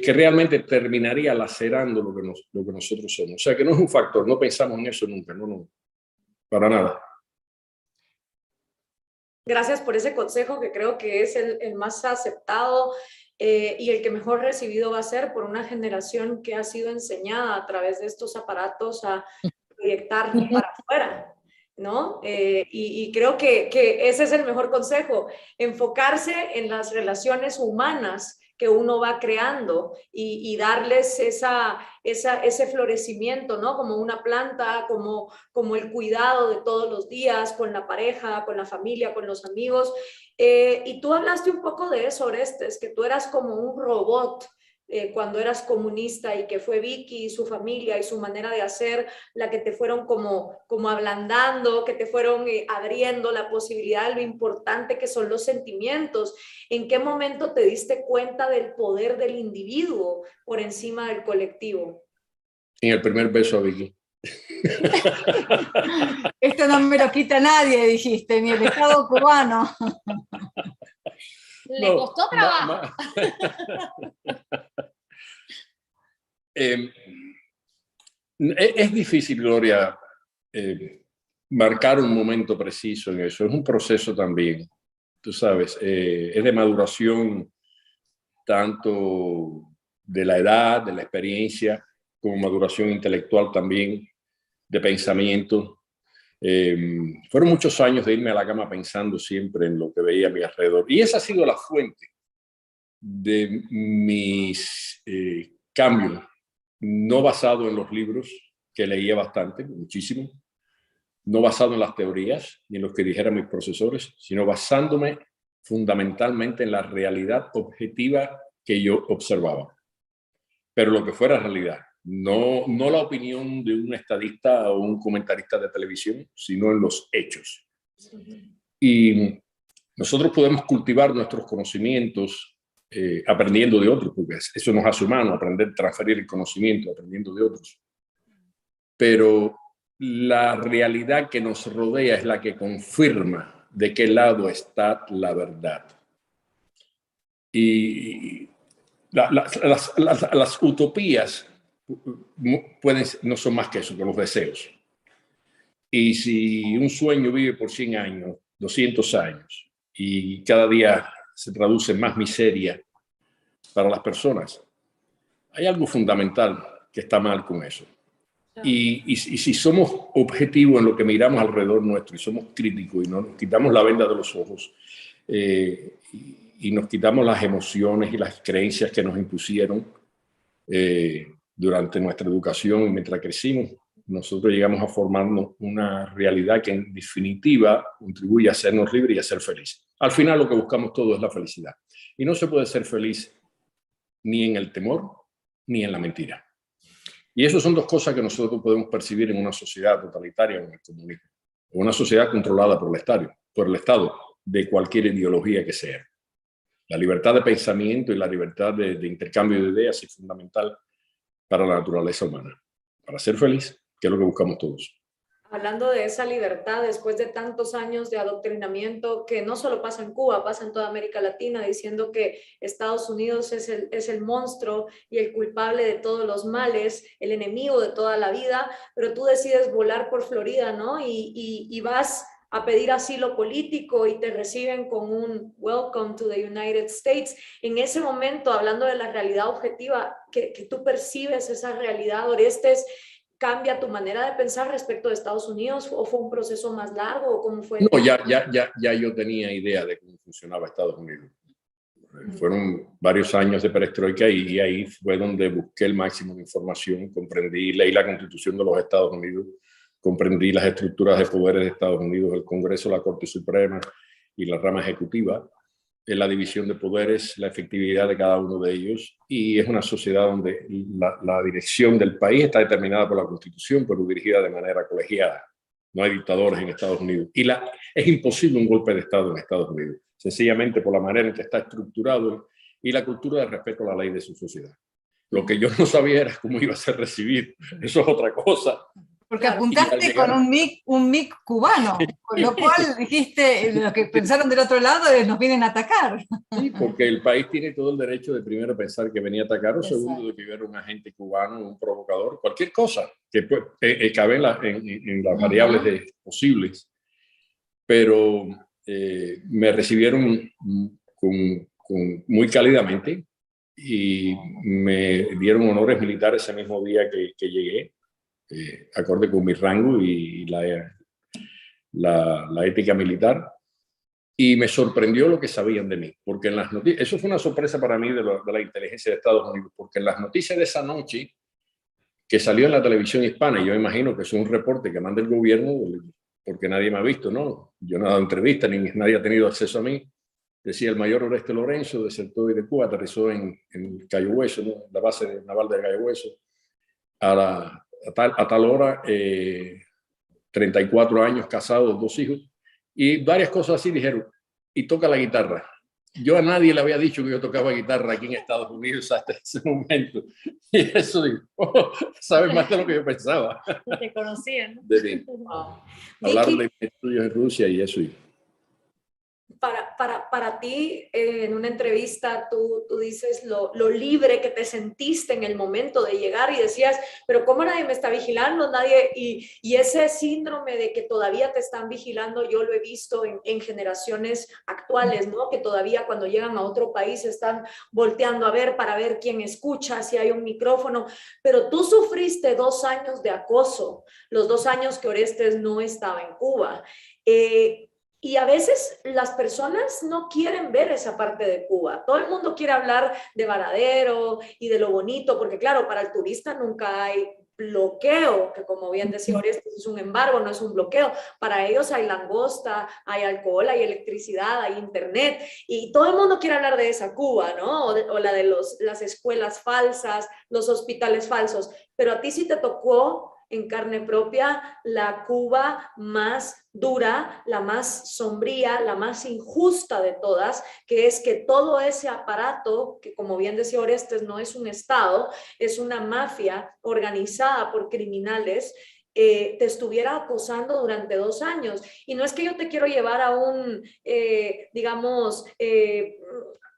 realmente terminaría lacerando lo que nosotros somos. O sea, que no es un factor, no pensamos en eso nunca, no, para nada. Gracias por ese consejo, que creo que es el más aceptado y el que mejor recibido va a ser por una generación que ha sido enseñada a través de estos aparatos a proyectar para afuera, ¿no? Y creo que ese es el mejor consejo, enfocarse en las relaciones humanas que uno va creando y darles ese florecimiento, ¿no? Como una planta, como el cuidado de todos los días con la pareja, con la familia, con los amigos. Y tú hablaste un poco de eso, Orestes, que tú eras como un robot cuando eras comunista y que fue Vicky y su familia y su manera de hacer la que te fueron como ablandando, que te fueron abriendo la posibilidad de lo importante que son los sentimientos. ¿En qué momento te diste cuenta del poder del individuo por encima del colectivo? En el primer beso a Vicky. Esto no me lo quita nadie, dijiste, ni el Estado cubano. Le costó trabajo. Es difícil, Gloria, marcar un momento preciso en eso. Es un proceso también, tú sabes, es de maduración tanto de la edad, de la experiencia, como maduración intelectual también, de pensamiento. Fueron muchos años de irme a la cama pensando siempre en lo que veía a mi alrededor. Y esa ha sido la fuente de mis cambios, no basado en los libros, que leía bastante, muchísimo, no basado en las teorías ni en lo que dijeran mis profesores, sino basándome fundamentalmente en la realidad objetiva que yo observaba. Pero lo que fuera realidad, no la opinión de un estadista o un comentarista de televisión, sino en los hechos. Y nosotros podemos cultivar nuestros conocimientos aprendiendo de otros, porque eso nos hace humanos, aprender, transferir el conocimiento aprendiendo de otros. Pero la realidad que nos rodea es la que confirma de qué lado está la verdad. Y las utopías no son más que eso, que los deseos. Y si un sueño vive por 100 años, 200 años, y cada día se traduce en más miseria para las personas, hay algo fundamental que está mal con eso. Y si somos objetivos en lo que miramos alrededor nuestro y somos críticos y nos quitamos la venda de los ojos y nos quitamos las emociones y las creencias que nos impusieron durante nuestra educación y mientras crecimos, nosotros llegamos a formarnos una realidad que en definitiva contribuye a hacernos libres y a ser felices. Al final lo que buscamos todo es la felicidad. Y no se puede ser feliz ni en el temor ni en la mentira. Y eso son dos cosas que nosotros podemos percibir en una sociedad totalitaria o en el comunismo. O una sociedad controlada por el Estado, de cualquier ideología que sea. La libertad de pensamiento y la libertad de intercambio de ideas es fundamental para la naturaleza humana. Para ser feliz, que es lo que buscamos todos. Hablando de esa libertad, después de tantos años de adoctrinamiento, que no solo pasa en Cuba, pasa en toda América Latina, diciendo que Estados Unidos es el monstruo y el culpable de todos los males, el enemigo de toda la vida, pero tú decides volar por Florida, ¿no? Y vas a pedir asilo político y te reciben con un Welcome to the United States. En ese momento, hablando de la realidad objetiva, que tú percibes esa realidad, Orestes, ¿cambia tu manera de pensar respecto de Estados Unidos o fue un proceso más largo o cómo fue? No, ya yo tenía idea de cómo funcionaba Estados Unidos. Fueron varios años de perestroika y ahí fue donde busqué el máximo de información, comprendí, leí la Constitución de los Estados Unidos, comprendí las estructuras de poderes de Estados Unidos, el Congreso, la Corte Suprema y la rama ejecutiva, la división de poderes, la efectividad de cada uno de ellos, y es una sociedad donde la dirección del país está determinada por la Constitución, pero dirigida de manera colegiada. No hay dictadores en Estados Unidos. Y es imposible un golpe de Estado en Estados Unidos, sencillamente por la manera en que está estructurado y la cultura de respeto a la ley de su sociedad. Lo que yo no sabía era cómo iba a ser recibido. Eso es otra cosa. Porque apuntaste con un mic cubano, con lo cual dijiste, los que pensaron del otro lado nos vienen a atacar. Sí, porque el país tiene todo el derecho de primero pensar que venía a atacar, o segundo de que hubiera un agente cubano, un provocador, cualquier cosa que cabe en las variables posibles. Pero me recibieron muy cálidamente y me dieron honores militares ese mismo día que llegué. Acorde con mi rango y la ética militar, y me sorprendió lo que sabían de mí, porque en las noticias, eso fue una sorpresa para mí de la inteligencia de Estados Unidos, porque en las noticias de esa noche que salió en la televisión hispana, y yo imagino que es un reporte que manda el gobierno, porque nadie me ha visto, ¿no? Yo no he dado entrevista, ni nadie ha tenido acceso a mí. Decía: el mayor Oreste Lorenzo desertó de Cuba, aterrizó en Cayo Hueso, ¿no? La base naval de Cayo Hueso, a tal hora, 34 años, casado, 2 hijos, y varias cosas así. Dijeron: y toca la guitarra. Yo a nadie le había dicho que yo tocaba guitarra aquí en Estados Unidos hasta ese momento. Y eso, digo, sabes más de lo que yo pensaba. No te conocían, ¿no? Wow. Hablaron Vicky, de estudios en Rusia y eso. para ti, en una entrevista, tú dices lo libre que te sentiste en el momento de llegar y decías, pero ¿cómo nadie me está vigilando? Nadie, y ese síndrome de que todavía te están vigilando, yo lo he visto en generaciones actuales, ¿no? Que todavía cuando llegan a otro país están volteando a ver para ver quién escucha, si hay un micrófono, pero tú sufriste 2 años de acoso, los 2 años que Orestes no estaba en Cuba. Y a veces las personas no quieren ver esa parte de Cuba. Todo el mundo quiere hablar de Varadero y de lo bonito, porque claro, para el turista nunca hay bloqueo, que como bien decía Orestes, es un embargo, no es un bloqueo. Para ellos hay langosta, hay alcohol, hay electricidad, hay internet, y todo el mundo quiere hablar de esa Cuba, ¿no? O la de las escuelas falsas, los hospitales falsos. Pero a ti sí te tocó en carne propia la Cuba más dura, la más sombría, la más injusta de todas, que es que todo ese aparato, que como bien decía Orestes, no es un Estado, es una mafia organizada por criminales, te estuviera acosando durante 2 años. Y no es que yo te quiero llevar a un, digamos,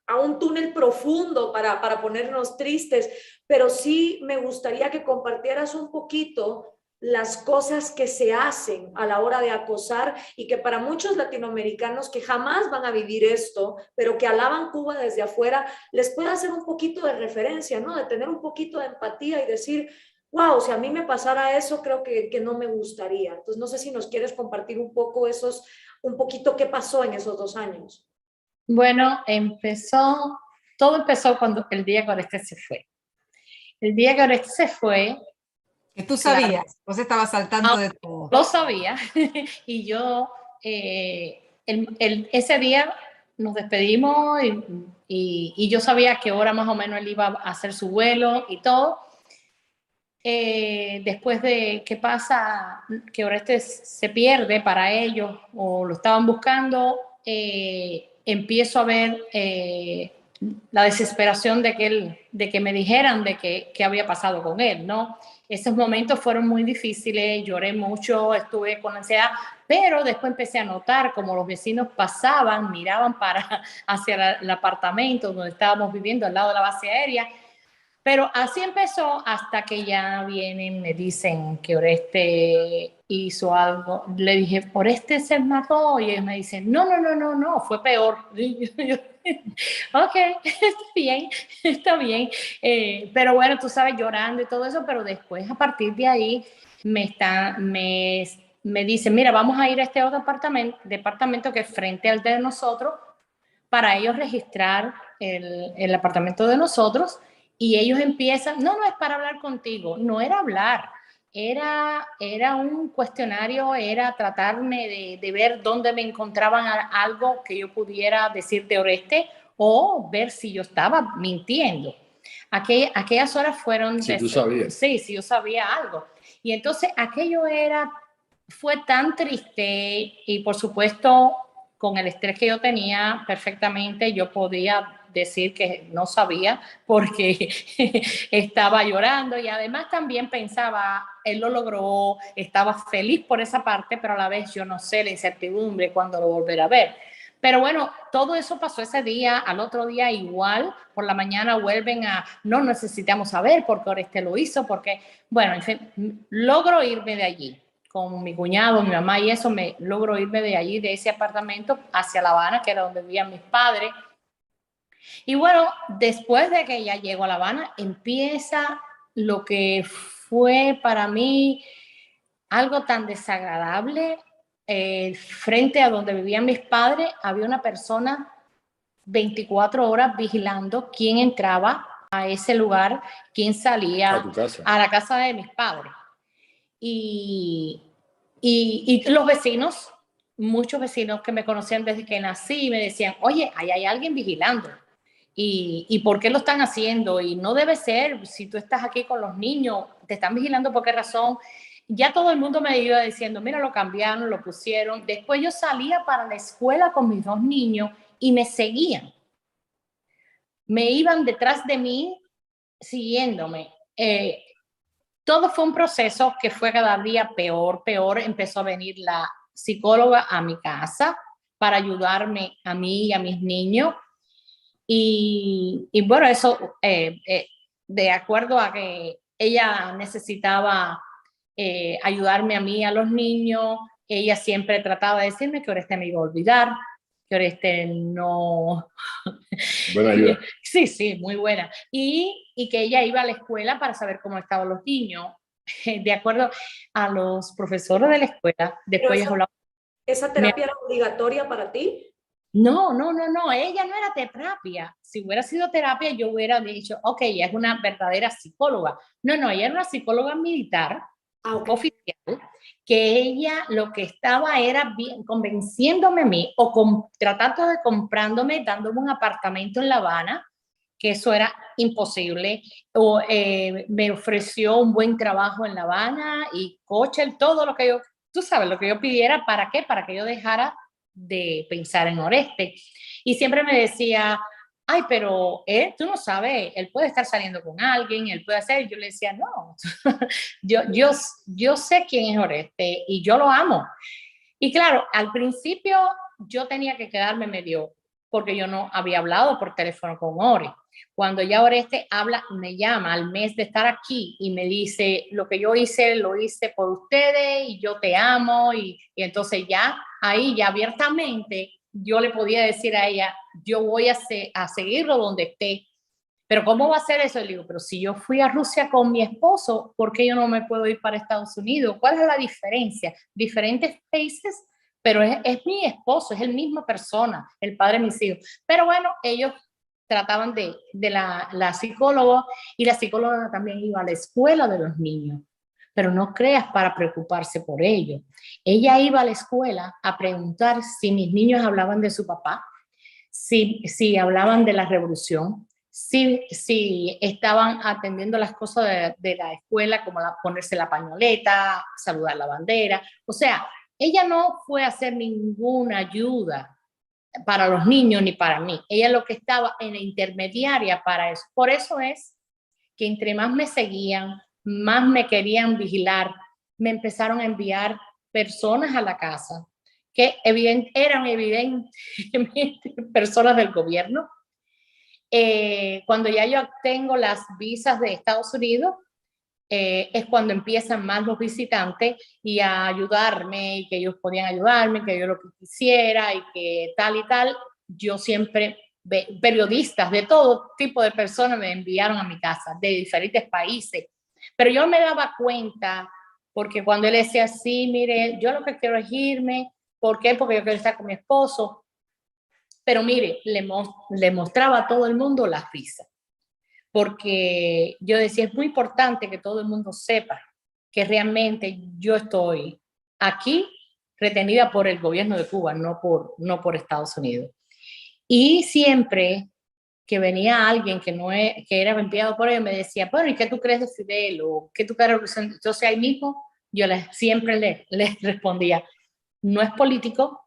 a un túnel profundo para ponernos tristes, pero sí me gustaría que compartieras un poquito las cosas que se hacen a la hora de acosar y que para muchos latinoamericanos que jamás van a vivir esto, pero que alaban Cuba desde afuera, les puede hacer un poquito de referencia, ¿no? De tener un poquito de empatía y decir, wow, si a mí me pasara eso, creo que no me gustaría. Entonces, no sé si nos quieres compartir un poco un poquito qué pasó en esos 2 años. Bueno, todo empezó cuando el día que Orestes se fue. El día que Orestes se fue, Que tú sabías, vos estabas al tanto de todo. lo sabía, y yo ese día nos despedimos y yo sabía a qué hora más o menos él iba a hacer su vuelo y todo. Después de que pasa, que Orestes se pierde para ellos o lo estaban buscando, empiezo a ver la desesperación de que me dijeran de qué había pasado con él, ¿no? Esos momentos fueron muy difíciles, lloré mucho, estuve con ansiedad, pero después empecé a notar como los vecinos pasaban, miraban hacia el apartamento donde estábamos viviendo al lado de la base aérea. Pero así empezó hasta que ya vienen, me dicen que Oreste hizo algo. Le dije, Oreste se mató. Y ellos me dicen, no, fue peor. Ok, está bien. Pero bueno, tú sabes, llorando y todo eso, pero después a partir de ahí me dicen, mira, vamos a ir a este otro departamento que es frente al de nosotros, para ellos registrar el apartamento de nosotros, y ellos empiezan, no es para hablar contigo, no era hablar, era un cuestionario, era tratarme de ver dónde me encontraban algo que yo pudiera decir de Oreste o ver si yo estaba mintiendo. Aquellas horas fueron... Si tú sabías. Sí, si yo sabía algo. Y entonces aquello fue tan triste, y por supuesto con el estrés que yo tenía perfectamente, yo podía decir que no sabía porque estaba llorando, y además también pensaba, él lo logró, estaba feliz por esa parte, pero a la vez yo no sé la incertidumbre cuándo lo volverá a ver. Pero bueno, todo eso pasó ese día. Al otro día igual, por la mañana vuelven no necesitamos saber por qué Oreste lo hizo, porque, bueno, en fin, logro irme de allí con mi cuñado, mi mamá y eso, logro irme de allí, de ese apartamento, hacia La Habana, que era donde vivían mis padres. Y bueno, después de que ya llego a La Habana, empieza lo que fue para mí algo tan desagradable. Frente a donde vivían mis padres, había una persona 24 horas vigilando quién entraba a ese lugar, quién salía a tu casa, a la casa de mis padres. Y los vecinos, muchos vecinos que me conocían desde que nací, me decían, oye, ahí hay alguien vigilando. ¿Y por qué lo están haciendo? Y no debe ser, si tú estás aquí con los niños, te están vigilando por qué razón. Ya todo el mundo me iba diciendo, mira, lo cambiaron, lo pusieron. Después yo salía para la escuela con mis 2 niños y me seguían. Me iban detrás de mí, siguiéndome. Todo fue un proceso que fue cada día peor. Empezó a venir la psicóloga a mi casa para ayudarme a mí y a mis niños. Y bueno, eso de acuerdo a que ella necesitaba ayudarme a mí, a los niños, ella siempre trataba de decirme que Oreste me iba a olvidar, que Oreste no... Buena ayuda. Sí, muy buena. Y que ella iba a la escuela para saber cómo estaban los niños. De acuerdo a los profesores de la escuela, después ellos hablaban... ¿Esa terapia era obligatoria para ti? No, ella no era terapia. Si hubiera sido terapia, yo hubiera dicho, ok, ella es una verdadera psicóloga. No, ella era una psicóloga militar, oficial, que ella lo que estaba era convenciéndome a mí, o tratando de comprándome, dándome un apartamento en La Habana, que eso era imposible, o me ofreció un buen trabajo en La Habana y coche, todo lo que yo, tú sabes, lo que yo pidiera. ¿Para qué? Para que yo dejara de pensar en Oreste. Y siempre me decía, ay, pero tú no sabes, él puede estar saliendo con alguien, él puede hacer. Yo le decía, no, yo sé quién es Oreste y yo lo amo. Y claro, al principio yo tenía que quedarme medio, porque yo no había hablado por teléfono con Ori. Cuando ya Oreste me llama al mes de estar aquí y me dice, lo que yo hice, lo hice por ustedes y yo te amo. Y entonces ya ahí, ya abiertamente, yo le podía decir a ella, yo voy a seguirlo donde esté. Pero ¿cómo va a ser eso? Le digo, pero si yo fui a Rusia con mi esposo, ¿por qué yo no me puedo ir para Estados Unidos? ¿Cuál es la diferencia? Diferentes países, pero es mi esposo, es el misma persona, el padre de mis hijos. Pero bueno, ellos trataban de la psicóloga, y la psicóloga también iba a la escuela de los niños. Pero no creas para preocuparse por ellos. Ella iba a la escuela a preguntar si mis niños hablaban de su papá, si hablaban de la revolución, si estaban atendiendo las cosas de la escuela, como ponerse la pañoleta, saludar la bandera. O sea, ella no fue a hacer ninguna ayuda para los niños ni para mí. Ella lo que estaba en la intermediaria para eso. Por eso es que entre más me seguían, más me querían vigilar, me empezaron a enviar personas a la casa que eran evidentemente personas del gobierno. Cuando ya yo tengo las visas de Estados Unidos, es cuando empiezan más los visitantes y a ayudarme, y que ellos podían ayudarme, que yo lo que quisiera y que tal y tal. Yo siempre, periodistas de todo tipo de personas me enviaron a mi casa, de diferentes países. Pero yo me daba cuenta, porque cuando él decía, sí, mire, yo lo que quiero es irme. ¿Por qué? Porque yo quiero estar con mi esposo. Pero mire, le mostraba a todo el mundo la risa, porque yo decía, es muy importante que todo el mundo sepa que realmente yo estoy aquí retenida por el gobierno de Cuba, no por Estados Unidos. Y siempre que venía alguien que era enviado por ellos, me decía, bueno, ¿y qué tú crees de Fidel? ¿O qué tú crees? Entonces ahí mismo yo siempre les respondía, no es político,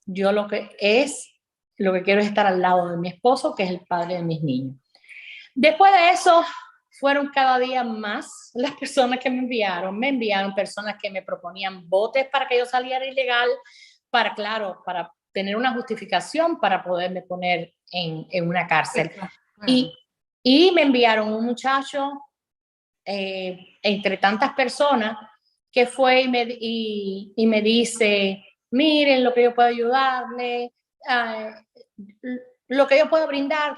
yo lo que quiero es estar al lado de mi esposo, que es el padre de mis niños. Después de eso, fueron cada día más las personas que me enviaron personas que me proponían botes para que yo saliera ilegal, para tener una justificación para poderme poner en una cárcel. Claro. Y me enviaron un muchacho, entre tantas personas, que fue y me dice, miren lo que yo puedo ayudarle, lo que yo puedo brindar,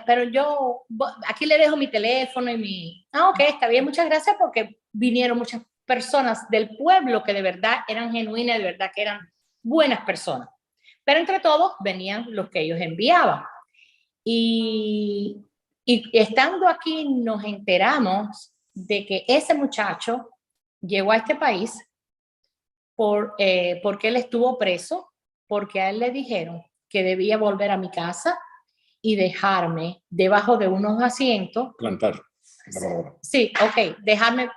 pero yo aquí le dejo mi teléfono y ok, está bien, muchas gracias, porque vinieron muchas personas del pueblo que de verdad eran genuinas, de verdad que eran buenas personas. Pero entre todos venían los que ellos enviaban. Y estando aquí nos enteramos de que ese muchacho llegó a este país porque él estuvo preso, porque a él le dijeron que debía volver a mi casa y dejarme debajo de unos asientos. Plantar. Sí, ok, dejarme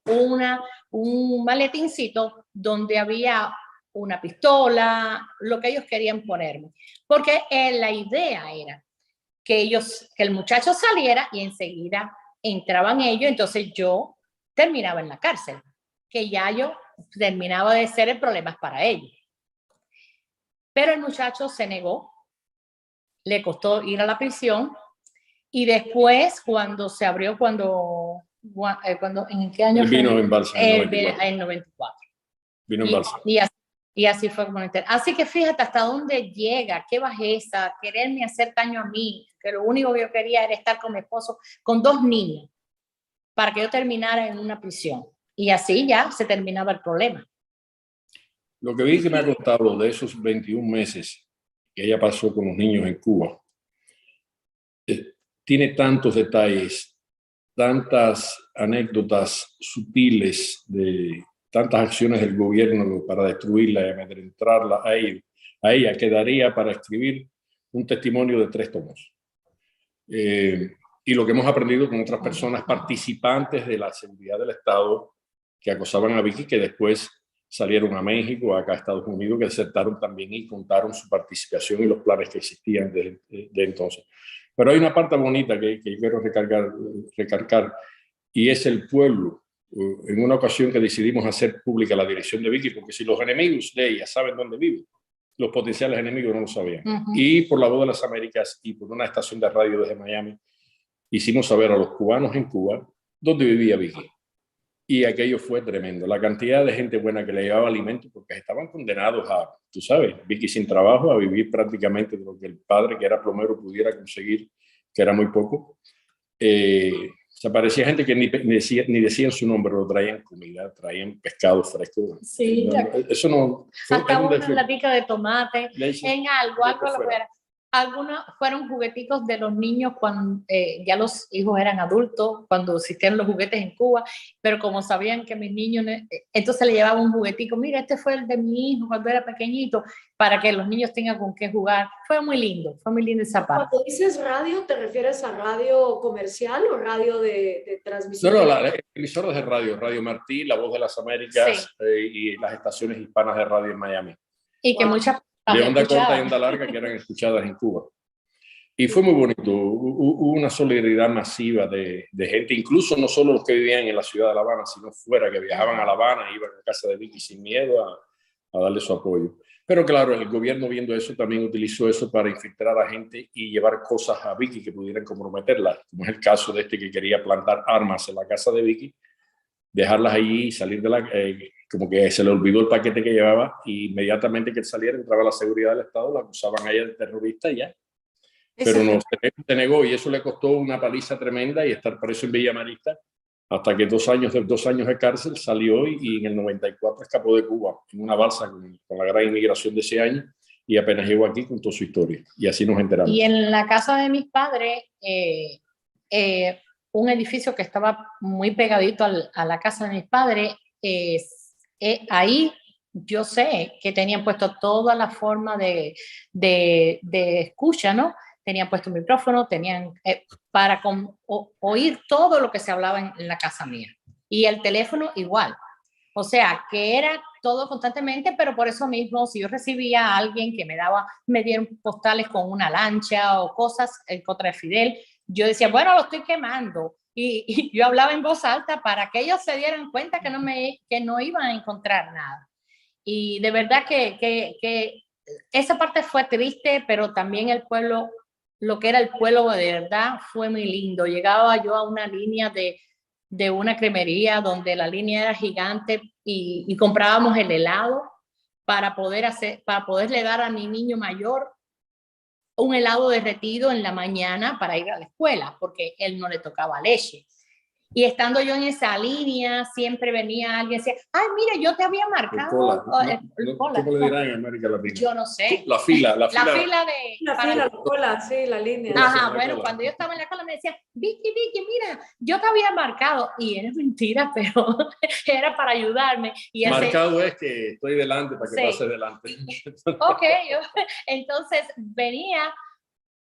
un maletincito donde había una pistola, lo que ellos querían ponerme. Porque la idea era que el muchacho saliera y enseguida entraban ellos, entonces yo terminaba en la cárcel, que ya yo terminaba de ser el problema para ellos. Pero el muchacho se negó, le costó ir a la prisión, y después cuando se abrió, ¿en qué año fue? Vino en balsa En 94. Vino en balsa. Y así fue como enteré. Así que fíjate hasta dónde llega, qué bajeza, quererme hacer daño a mí, que lo único que yo quería era estar con mi esposo, con 2 niños, para que yo terminara en una prisión. Y así ya se terminaba el problema. Lo que vi que me ha contado de esos 21 meses que ella pasó con los niños en Cuba, tiene tantos detalles, tantas anécdotas sutiles de tantas acciones del gobierno para destruirla y amedrentarla a ella, quedaría para escribir un testimonio de 3 tomos. Y lo que hemos aprendido con otras personas participantes de la seguridad del Estado que acosaban a Vicky, que después salieron a México, acá a Estados Unidos, que aceptaron también y contaron su participación y los planes que existían de entonces. Pero hay una parte bonita que quiero recargar, y es el pueblo. En una ocasión que decidimos hacer pública la dirección de Vicky, porque si los enemigos de ella saben dónde vive, los potenciales enemigos no lo sabían. Y por La Voz de las Américas y por una estación de radio desde Miami, hicimos saber a los cubanos en Cuba dónde vivía Vicky. Y aquello fue tremendo. La cantidad de gente buena que le llevaba alimentos, porque estaban condenados a, tú sabes, Vicky sin trabajo, a vivir prácticamente de lo que el padre, que era plomero, pudiera conseguir, que era muy poco. Se aparecía gente que ni decían su nombre, lo traían comida, traían pescado fresco. Sí, eso no... Hasta una latica de tomate, en algo lo fuera. Algunos fueron jugueticos de los niños cuando ya los hijos eran adultos, cuando existían los juguetes en Cuba, pero como sabían que mis niños, entonces le llevaba un juguetico, mira, este fue el de mi hijo cuando era pequeñito, para que los niños tengan con qué jugar. Fue muy lindo esa parte. Cuando dices radio, ¿te refieres a radio comercial o radio de transmisión? No, las emisoras de radio, Radio Martí, La Voz de las Américas, sí. Y las estaciones hispanas de radio en Miami. Y que muchas de onda corta y onda larga que eran escuchadas en Cuba. Y fue muy bonito, hubo una solidaridad masiva de gente, incluso no solo los que vivían en la ciudad de La Habana, sino fuera, que viajaban a La Habana, iban a casa de Vicky sin miedo a darle su apoyo. Pero claro, el gobierno, viendo eso, también utilizó eso para infiltrar a gente y llevar cosas a Vicky que pudieran comprometerla, como es el caso de este que quería plantar armas en la casa de Vicky, dejarlas allí y salir de la... como que se le olvidó el paquete que llevaba, y inmediatamente que saliera entraba la seguridad del Estado, la acusaban a ella de terrorista y ya. Pero no, se negó, y eso le costó una paliza tremenda y estar preso en Villa Marista hasta que 2 años de cárcel salió, y en el 94 escapó de Cuba en una balsa con la gran inmigración de ese año, y apenas llegó aquí contó su historia y así nos enteramos. Y en la casa de mis padres, un edificio que estaba muy pegadito a la casa de mis padres, ahí yo sé que tenían puesto toda la forma de escucha, ¿no? Tenían puesto un micrófono, tenían para oír todo lo que se hablaba en la casa mía. Y el teléfono igual. O sea, que era todo constantemente, pero por eso mismo, si yo recibía a alguien que me dieron postales con una lancha o cosas en contra de Fidel, yo decía, bueno, lo estoy quemando. Y yo hablaba en voz alta para que ellos se dieran cuenta que no iban a encontrar nada. Y de verdad que esa parte fue triste, pero también el pueblo, lo que era el pueblo de verdad, fue muy lindo. Llegaba yo a una línea de una cremería donde la línea era gigante y comprábamos el helado para poderle dar a mi niño mayor un helado derretido en la mañana para ir a la escuela, porque él no le tocaba leche. Y estando yo en esa línea, siempre venía alguien y decía, ay, mira, yo te había marcado. ¿Cómo le dirán en América Latina? Yo no sé. La fila La cola, sí, la línea. Ajá, bueno, cuando yo estaba en la cola me decía, Vicky, mira, yo te había marcado. Y era mentira, pero era para ayudarme. Y marcado es que estoy delante para que pase delante. Ok, entonces venía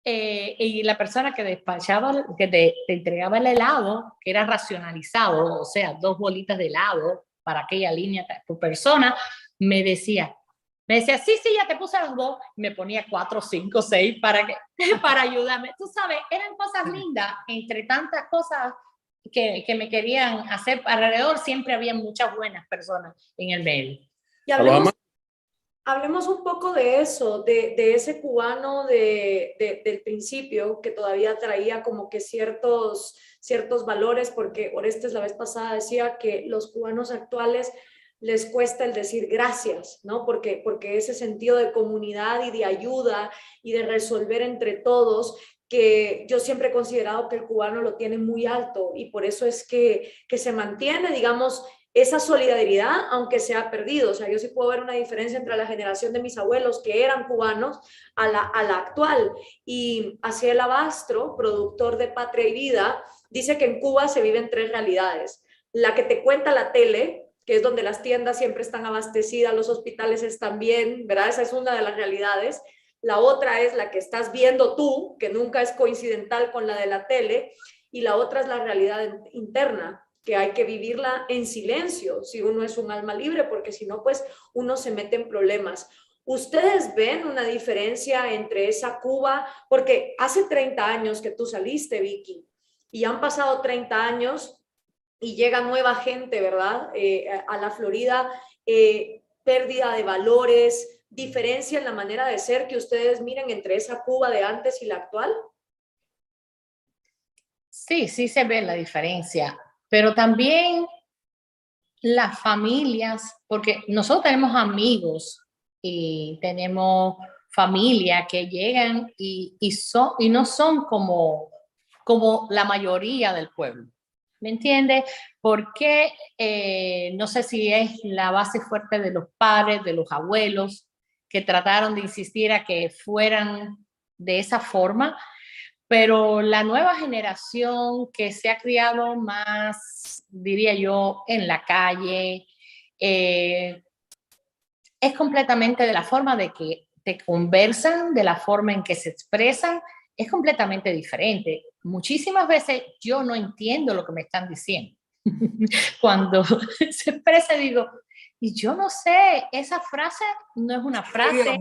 y la persona que despachaba, que te entregaba el helado, que era racionalizado, o sea, 2 bolitas de helado para aquella línea por persona, me decía, sí, ya te puse las 2, me ponía 4, 5, 6 para ayudarme. Tú sabes, eran cosas lindas, entre tantas cosas que me querían hacer alrededor, siempre había muchas buenas personas en el medio. Y hablemos un poco de eso, de ese cubano del principio que todavía traía como que ciertos valores, porque Orestes la vez pasada decía que los cubanos actuales les cuesta el decir gracias, ¿no? Porque ese sentido de comunidad y de ayuda y de resolver entre todos, que yo siempre he considerado que el cubano lo tiene muy alto y por eso es que se mantiene, digamos, esa solidaridad, aunque se ha perdido. O sea, yo sí puedo ver una diferencia entre la generación de mis abuelos, que eran cubanos, a la actual. Y Asiel Abastro, productor de Patria y Vida, dice que en Cuba se viven 3 realidades. La que te cuenta la tele, que es donde las tiendas siempre están abastecidas, los hospitales están bien, ¿verdad? Esa es una de las realidades. La otra es la que estás viendo tú, que nunca es coincidental con la de la tele. Y la otra es la realidad interna, que hay que vivirla en silencio si uno es un alma libre, porque si no, pues uno se mete en problemas. ¿Ustedes ven una diferencia entre esa Cuba? Porque hace 30 años que tú saliste, Vicky, y han pasado 30 años y llega nueva gente, ¿verdad? A la Florida, pérdida de valores, diferencia en la manera de ser que ustedes miren entre esa Cuba de antes y la actual. Sí se ve la diferencia, pero también las familias, porque nosotros tenemos amigos y tenemos familia que llegan y no son como la mayoría del pueblo. ¿Me entiendes? Porque no sé si es la base fuerte de los padres, de los abuelos, que trataron de insistir a que fueran de esa forma, pero la nueva generación que se ha criado más, diría yo, en la calle, es completamente de la forma de que te conversan, de la forma en que se expresan, es completamente diferente. Muchísimas veces yo no entiendo lo que me están diciendo. Cuando se expresa digo, y yo no sé, esa frase no es una frase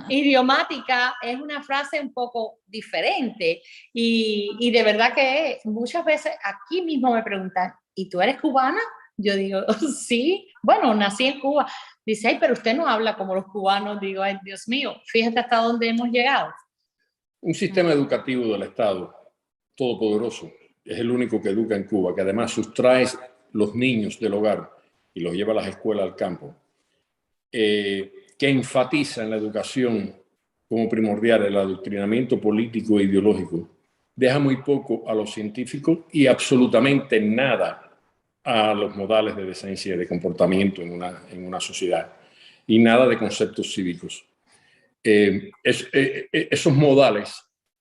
idiomática, es una frase un poco diferente. Y de verdad que muchas veces aquí mismo me preguntan, ¿y tú eres cubana? Yo digo, sí, bueno, nací en Cuba. Dice, ay, pero usted no habla como los cubanos. Digo, ay, Dios mío, fíjate hasta dónde hemos llegado. Un sistema educativo del Estado todopoderoso es el único que educa en Cuba, que además sustrae los niños del hogar y los lleva a las escuelas al campo, que enfatiza en la educación como primordial el adoctrinamiento político e ideológico, deja muy poco a los científicos y absolutamente nada a los modales de decencia y de comportamiento en una sociedad, y nada de conceptos cívicos. Esos modales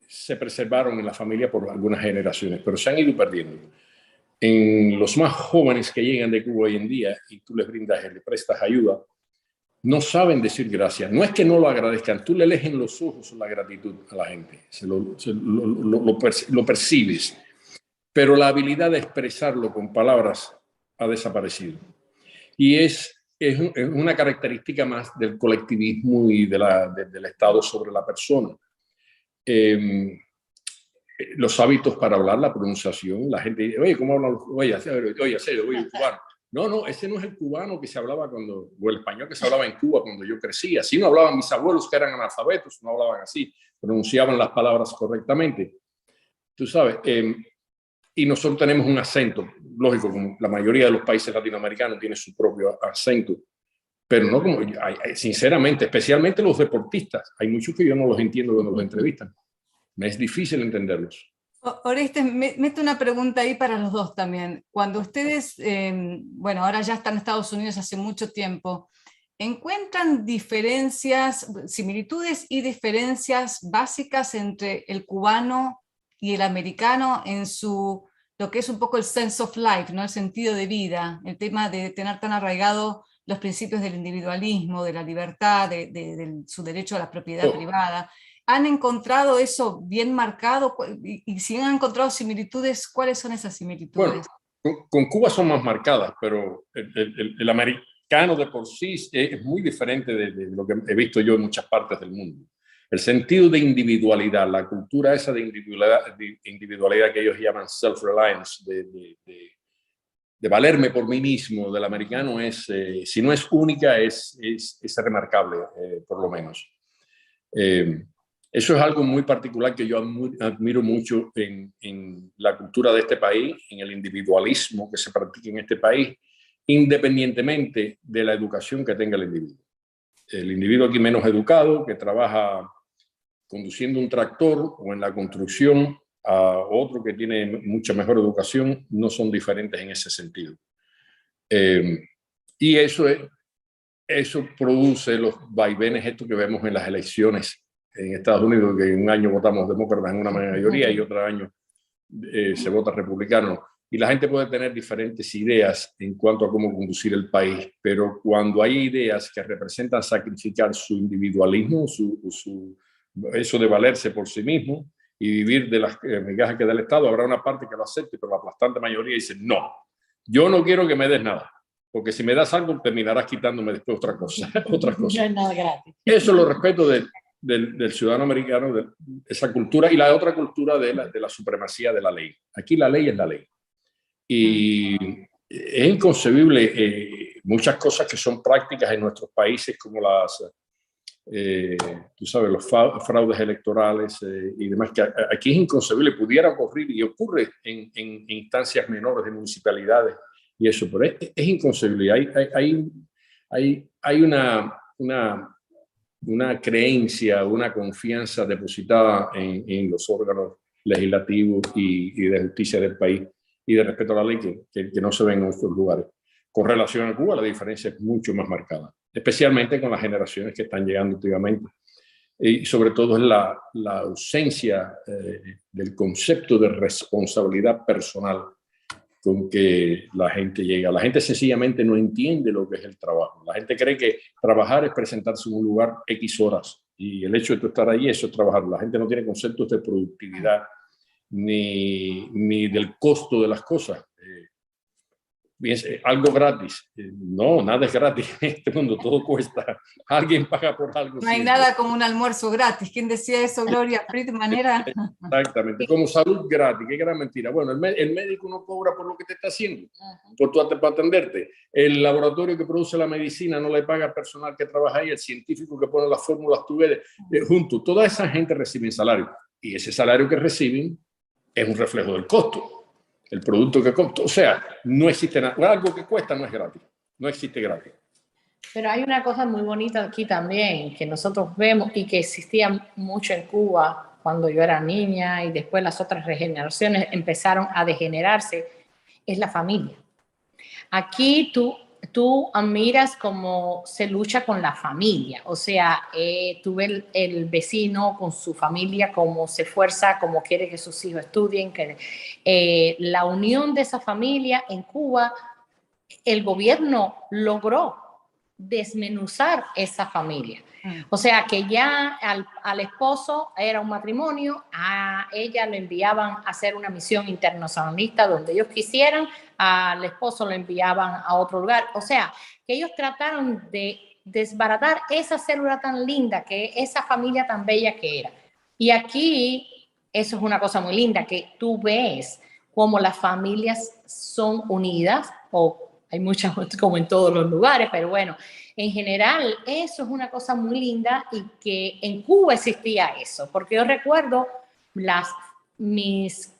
se preservaron en la familia por algunas generaciones, pero se han ido perdiendo. En los más jóvenes que llegan de Cuba hoy en día y tú les brindas, le prestas ayuda, no saben decir gracias. No es que no lo agradezcan, tú le lees en los ojos la gratitud a la gente, lo percibes, pero la habilidad de expresarlo con palabras ha desaparecido. Y es una característica más del colectivismo y del Estado sobre la persona. Los hábitos para hablar, la pronunciación, la gente dice, oye, ¿cómo hablan? Oye, cubano. No, ese no es el cubano que se hablaba o el español que se hablaba en Cuba cuando yo crecí. Así no hablaban mis abuelos que eran analfabetos, no hablaban así, pronunciaban las palabras correctamente. Tú sabes, y nosotros tenemos un acento, lógico, como la mayoría de los países latinoamericanos tiene su propio acento, pero no como, sinceramente, especialmente los deportistas, hay muchos que yo no los entiendo cuando los entrevistan. Me es difícil entenderlos. Orestes, meto una pregunta ahí para los dos también. Cuando ustedes, bueno, ahora ya están en Estados Unidos hace mucho tiempo, ¿encuentran diferencias, similitudes y diferencias básicas entre el cubano y el americano en lo que es un poco el sense of life, ¿no? El sentido de vida, el tema de tener tan arraigado los principios del individualismo, de la libertad, de su derecho a la propiedad privada? ¿Han encontrado eso bien marcado? Y si han encontrado similitudes, ¿cuáles son esas similitudes? Bueno, con Cuba son más marcadas, pero el americano de por sí es muy diferente de lo que he visto yo en muchas partes del mundo. El sentido de individualidad, la cultura esa de individualidad que ellos llaman self-reliance, de valerme por mí mismo, del americano es, si no es única, es remarcable, por lo menos. Eso es algo muy particular que yo admiro mucho en la cultura de este país, en el individualismo que se practica en este país, independientemente de la educación que tenga el individuo. El individuo aquí menos educado, que trabaja conduciendo un tractor o en la construcción, a otro que tiene mucha mejor educación, no son diferentes en ese sentido. Y eso produce los vaivenes estos que vemos en las elecciones en Estados Unidos, que un año votamos demócratas en una mayoría y otro año se vota republicano. Y la gente puede tener diferentes ideas en cuanto a cómo conducir el país, pero cuando hay ideas que representan sacrificar su individualismo, eso de valerse por sí mismo y vivir de las migajas que da el Estado, habrá una parte que lo acepte, pero la aplastante mayoría dice, no, yo no quiero que me des nada, porque si me das algo terminarás quitándome después otra cosa. No es nada gratis. Eso lo respeto del ciudadano americano, de esa cultura, y la otra cultura de la supremacía de la ley. Aquí la ley es la ley. Y es inconcebible muchas cosas que son prácticas en nuestros países, como tú sabes, los fraudes electorales y demás, que aquí es inconcebible, pudiera ocurrir y ocurre en instancias menores de municipalidades y eso, pero es inconcebible. Hay una creencia, una confianza depositada en los órganos legislativos y de justicia del país y de respeto a la ley que no se ven en otros lugares. Con relación a Cuba, la diferencia es mucho más marcada, especialmente con las generaciones que están llegando últimamente. Y sobre todo es la ausencia del concepto de responsabilidad personal con que la gente llega. La gente sencillamente no entiende lo que es el trabajo. La gente cree que trabajar es presentarse en un lugar X horas y el hecho de tú estar ahí, eso es trabajar. La gente no tiene conceptos de productividad ni del costo de las cosas. Algo gratis. No, nada es gratis. En este mundo todo cuesta. Alguien paga por algo. No hay siempre. Nada como un almuerzo gratis. ¿Quién decía eso, Gloria Friedman? Exactamente. Como salud gratis. Qué gran mentira. Bueno, el médico no cobra por lo que te está haciendo, para atenderte. El laboratorio que produce la medicina no le paga al personal que trabaja ahí, el científico que pone las fórmulas, tú ves, junto. Toda esa gente recibe salario. Y ese salario que reciben es un reflejo del costo. El producto que compra, o sea, no existe nada, algo que cuesta no es gratis, no existe gratis. Pero hay una cosa muy bonita aquí también, que nosotros vemos y que existía mucho en Cuba cuando yo era niña y después las otras generaciones empezaron a degenerarse, es la familia. Aquí tú tú admiras cómo se lucha con la familia. O sea, tú ves el vecino con su familia, cómo se esfuerza, cómo quiere que sus hijos estudien, que la unión de esa familia en Cuba, el gobierno logró desmenuzar esa familia. O sea, que ya al esposo era un matrimonio, a ella lo enviaban a hacer una misión internacionalista donde ellos quisieran, al esposo lo enviaban a otro lugar. O sea, que ellos trataron de desbaratar esa célula tan linda, que esa familia tan bella que era. Y aquí, eso es una cosa muy linda, que tú ves cómo las familias son unidas, o hay muchas, como en todos los lugares, pero bueno, en general eso es una cosa muy linda, y que en Cuba existía eso, porque yo recuerdo mis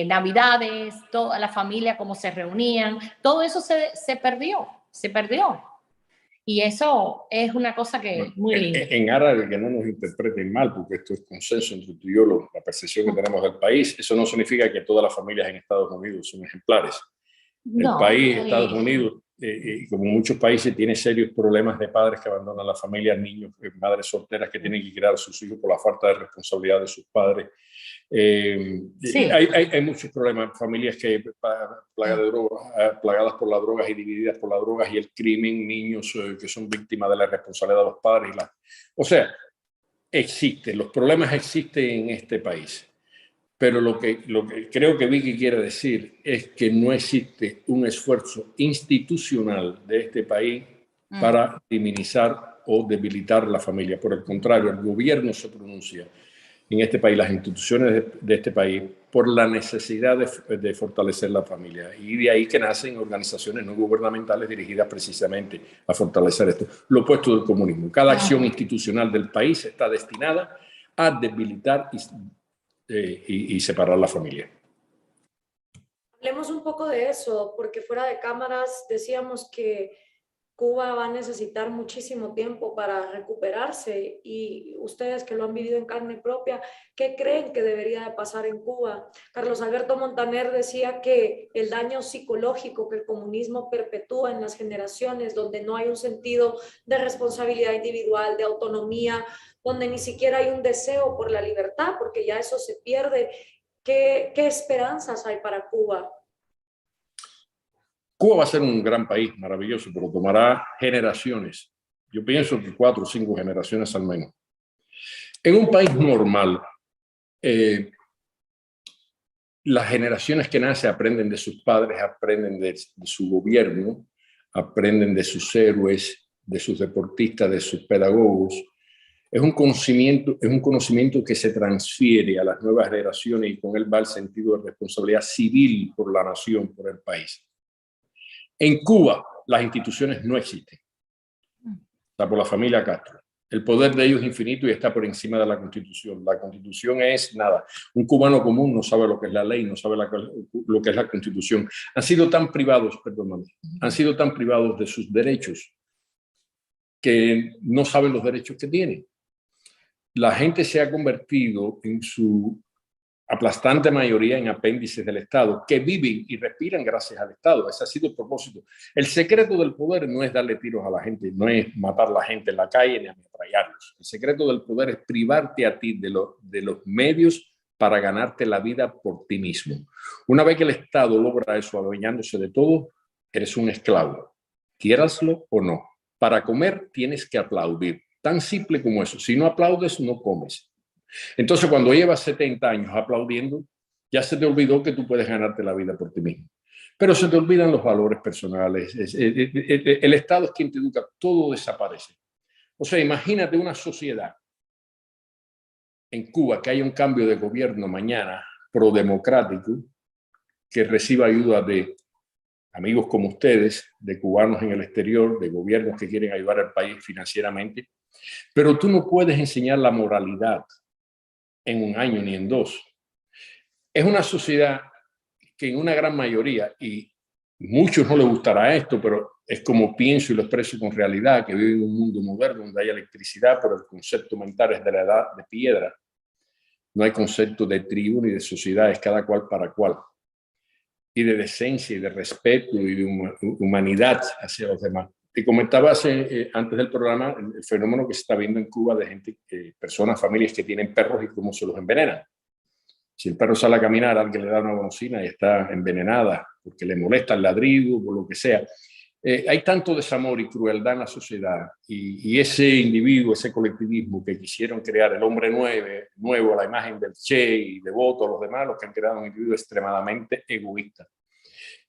navidades, toda la familia, cómo se reunían, todo eso se perdió. Y eso es una cosa que es muy linda. En árabe, que no nos interpreten mal, porque esto es consenso entre tú y yo, la percepción que tenemos del país, eso no significa que todas las familias en Estados Unidos son ejemplares. El país, Estados Unidos, como muchos países, tiene serios problemas de padres que abandonan la familia, niños, madres solteras que tienen que criar a sus hijos por la falta de responsabilidad de sus padres. Sí. Hay muchos problemas, familias que plagadas por las drogas y divididas por las drogas y el crimen, niños que son víctimas de la responsabilidad de los padres. O sea, los problemas existen en este país. Pero lo que creo que Vicky quiere decir es que no existe un esfuerzo institucional de este país para minimizar o debilitar la familia. Por el contrario, el gobierno se pronuncia en este país, las instituciones de este país, por la necesidad de fortalecer la familia. Y de ahí que nacen organizaciones no gubernamentales dirigidas precisamente a fortalecer esto. Lo opuesto del comunismo. Cada acción institucional del país está destinada a debilitar y separar la familia. Hablemos un poco de eso, porque fuera de cámaras decíamos que Cuba va a necesitar muchísimo tiempo para recuperarse, y ustedes que lo han vivido en carne propia, ¿qué creen que debería de pasar en Cuba? Carlos Alberto Montaner decía que el daño psicológico que el comunismo perpetúa en las generaciones, donde no hay un sentido de responsabilidad individual, de autonomía, donde ni siquiera hay un deseo por la libertad, porque ya eso se pierde. ¿Qué esperanzas hay para Cuba? Cuba va a ser un gran país, maravilloso, pero tomará generaciones. Yo pienso que 4 o 5 generaciones al menos. En un país normal, las generaciones que nacen aprenden de sus padres, aprenden de su gobierno, aprenden de sus héroes, de sus deportistas, de sus pedagogos. Es un conocimiento que se transfiere a las nuevas generaciones, y con él va el sentido de responsabilidad civil por la nación, por el país. En Cuba, las instituciones no existen. Está por la familia Castro. El poder de ellos es infinito y está por encima de la Constitución. La Constitución es nada. Un cubano común no sabe lo que es la ley, no sabe lo que es la Constitución. Han sido tan privados de sus derechos que no saben los derechos que tienen. La gente se ha convertido en su aplastante mayoría en apéndices del Estado, que viven y respiran gracias al Estado. Ese ha sido el propósito. El secreto del poder no es darle tiros a la gente, no es matar a la gente en la calle ni ametrallarlos. El secreto del poder es privarte a ti de los medios para ganarte la vida por ti mismo. Una vez que el Estado logra eso, adueñándose de todo, eres un esclavo, quieraslo o no. Para comer tienes que aplaudir. Tan simple como eso. Si no aplaudes, no comes. Entonces, cuando llevas 70 años aplaudiendo, ya se te olvidó que tú puedes ganarte la vida por ti mismo. Pero se te olvidan los valores personales. El Estado es quien te educa, todo desaparece. O sea, imagínate una sociedad en Cuba que haya un cambio de gobierno mañana prodemocrático, que reciba ayuda de amigos como ustedes, de cubanos en el exterior, de gobiernos que quieren ayudar al país financieramente, pero tú no puedes enseñar la moralidad en un año ni en 2. Es una sociedad que en una gran mayoría, y muchos no les gustará esto, pero es como pienso y lo expreso con realidad, que vive en un mundo moderno donde hay electricidad, pero el concepto mental es de la edad de piedra. No hay concepto de tribu ni de sociedad, es cada cual para cual. y de decencia y de respeto y de humanidad hacia los demás. Te comentaba antes del programa el fenómeno que se está viendo en Cuba de gente, personas, familias que tienen perros y cómo se los envenenan. Si el perro sale a caminar, alguien le da una golosina y está envenenada porque le molesta el ladrido, por lo que sea. Hay tanto desamor y crueldad en la sociedad y ese individuo, ese colectivismo que quisieron crear, el hombre nuevo a la imagen del Che y Devoto, los demás, los que han creado un individuo extremadamente egoísta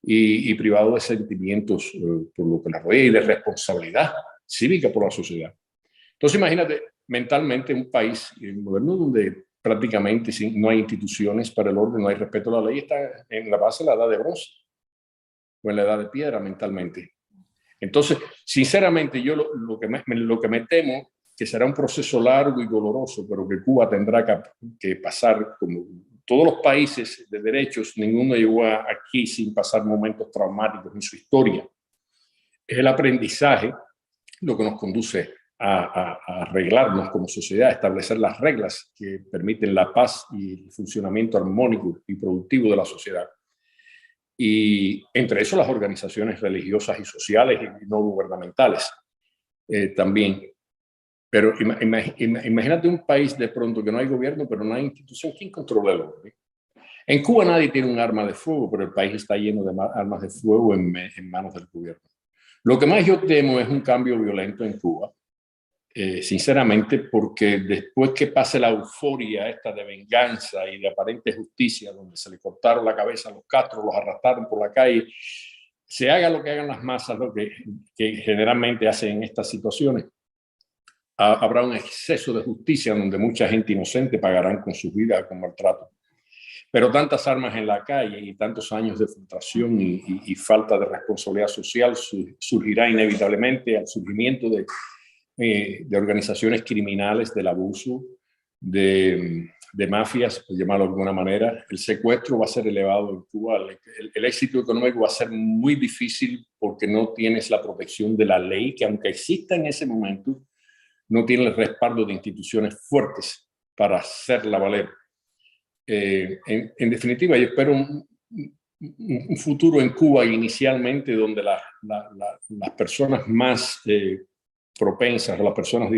y privado de sentimientos por lo que la rodea y de responsabilidad cívica por la sociedad. Entonces imagínate mentalmente un país moderno donde prácticamente no hay instituciones para el orden, no hay respeto a la ley, está en la base de la edad de bronce o en la edad de piedra mentalmente. Entonces, sinceramente, yo lo que me temo que será un proceso largo y doloroso, pero que Cuba tendrá que pasar, como todos los países de derechos, ninguno llegó aquí sin pasar momentos traumáticos en su historia. Es el aprendizaje lo que nos conduce a arreglarnos como sociedad, a establecer las reglas que permiten la paz y el funcionamiento armónico y productivo de la sociedad. Y entre eso las organizaciones religiosas y sociales y no gubernamentales también. Pero imagínate un país de pronto que no hay gobierno, pero no hay institución. ¿Quién controla el orden? En Cuba nadie tiene un arma de fuego, pero el país está lleno de armas de fuego en manos del gobierno. Lo que más yo temo es un cambio violento en Cuba, sinceramente, porque después que pase la euforia esta de venganza y de aparente justicia, donde se le cortaron la cabeza a los Castro, los arrastraron por la calle, se haga lo que hagan las masas, lo que generalmente hacen en estas situaciones, habrá un exceso de justicia donde mucha gente inocente pagarán con sus vidas con maltrato. Pero tantas armas en la calle y tantos años de frustración y falta de responsabilidad social surgirá inevitablemente al surgimiento de organizaciones criminales, del abuso, de mafias, por llamarlo de alguna manera. El secuestro va a ser elevado en Cuba. El éxito económico va a ser muy difícil porque no tienes la protección de la ley, que aunque exista en ese momento, no tiene el respaldo de instituciones fuertes para hacerla valer. En definitiva, yo espero un futuro en Cuba inicialmente donde las personas más propensas, o las personas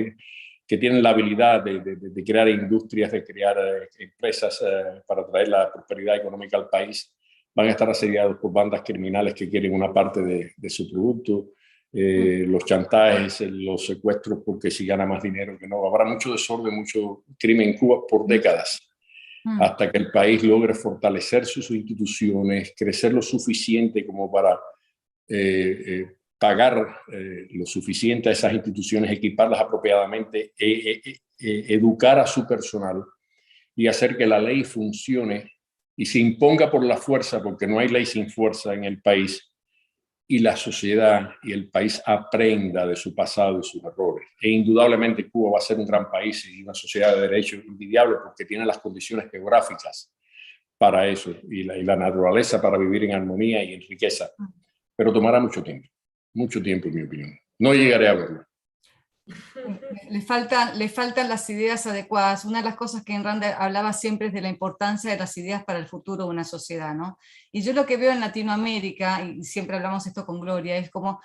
que tienen la habilidad de crear industrias, de crear empresas para traer la prosperidad económica al país, van a estar asediados por bandas criminales que quieren una parte de su producto, los chantajes, los secuestros, porque si gana más dinero que no. Habrá mucho desorden, mucho crimen en Cuba por décadas, hasta que el país logre fortalecer sus instituciones, crecer lo suficiente como para pagar lo suficiente a esas instituciones, equiparlas apropiadamente, educar a su personal y hacer que la ley funcione y se imponga por la fuerza, porque no hay ley sin fuerza en el país, y la sociedad y el país aprenda de su pasado y sus errores. E indudablemente Cuba va a ser un gran país y una sociedad de derechos envidiable porque tiene las condiciones geográficas para eso y la naturaleza para vivir en armonía y en riqueza. Pero tomará mucho tiempo en mi opinión. No llegaré a verlo. Le faltan las ideas adecuadas. Una de las cosas que Rand hablaba siempre es de la importancia de las ideas para el futuro de una sociedad, ¿no? Y yo lo que veo en Latinoamérica, y siempre hablamos esto con Gloria, es como,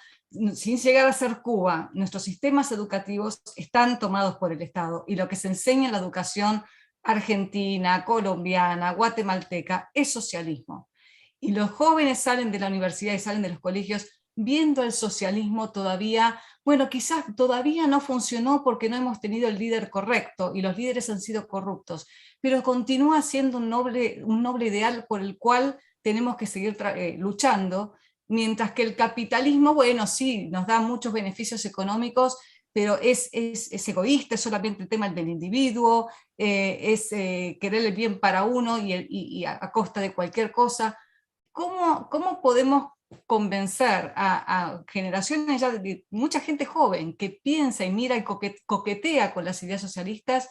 sin llegar a ser Cuba, nuestros sistemas educativos están tomados por el Estado, y lo que se enseña en la educación argentina, colombiana, guatemalteca, es socialismo. Y los jóvenes salen de la universidad y salen de los colegios viendo el socialismo todavía, bueno, quizás todavía no funcionó porque no hemos tenido el líder correcto y los líderes han sido corruptos, pero continúa siendo un noble ideal por el cual tenemos que seguir luchando, mientras que el capitalismo, bueno, sí, nos da muchos beneficios económicos, pero es egoísta, es solamente el tema del individuo, es querer el bien para uno y a costa de cualquier cosa. ¿Cómo podemos convencer a generaciones ya de mucha gente joven que piensa y mira y coquetea con las ideas socialistas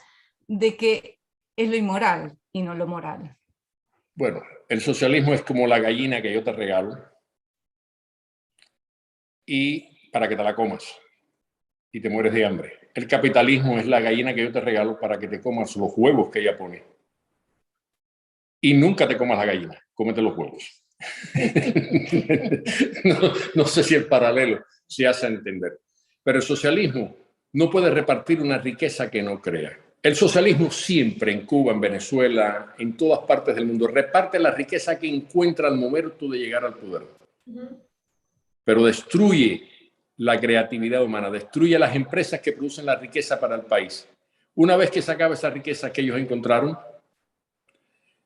de que es lo inmoral y no lo moral? Bueno, el socialismo es como la gallina que yo te regalo y para que te la comas y te mueres de hambre. El capitalismo es la gallina que yo te regalo para que te comas los huevos que ella pone. Y nunca te comas la gallina, cómete los huevos. No sé si el paralelo se hace entender. Pero el socialismo no puede repartir una riqueza que no crea. El socialismo siempre en Cuba, en Venezuela, en todas partes del mundo, reparte la riqueza que encuentra al momento de llegar al poder. Pero destruye la creatividad humana, destruye las empresas que producen la riqueza para el país. Una vez que se acaba esa riqueza que ellos encontraron,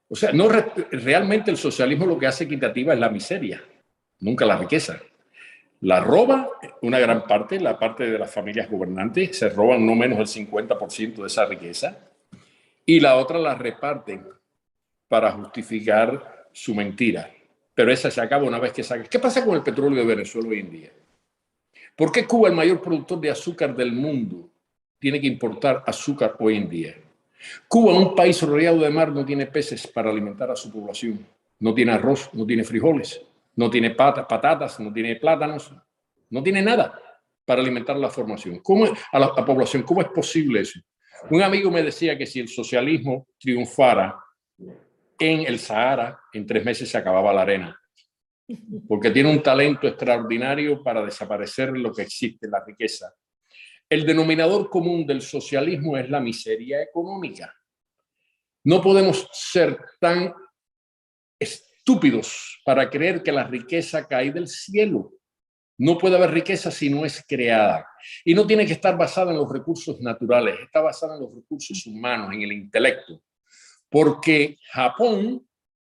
o sea, no, realmente el socialismo lo que hace equitativa es la miseria, nunca la riqueza. La roba una gran parte, la parte de las familias gobernantes, se roban no menos del 50% de esa riqueza, y la otra la reparten para justificar su mentira. Pero esa se acaba una vez que saca. ¿Qué pasa con el petróleo de Venezuela hoy en día? ¿Por qué Cuba, el mayor productor de azúcar del mundo, tiene que importar azúcar hoy en día? Cuba, un país rodeado de mar, no tiene peces para alimentar a su población. No tiene arroz, no tiene frijoles, no tiene patatas, no tiene plátanos, no tiene nada para alimentar la población. A la población, ¿cómo es posible eso? Un amigo me decía que si el socialismo triunfara en el Sahara, en 3 meses se acababa la arena, porque tiene un talento extraordinario para desaparecer lo que existe, la riqueza. El denominador común del socialismo es la miseria económica. No podemos ser tan estúpidos para creer que la riqueza cae del cielo. No puede haber riqueza si no es creada. Y no tiene que estar basada en los recursos naturales, está basada en los recursos humanos, en el intelecto. Porque Japón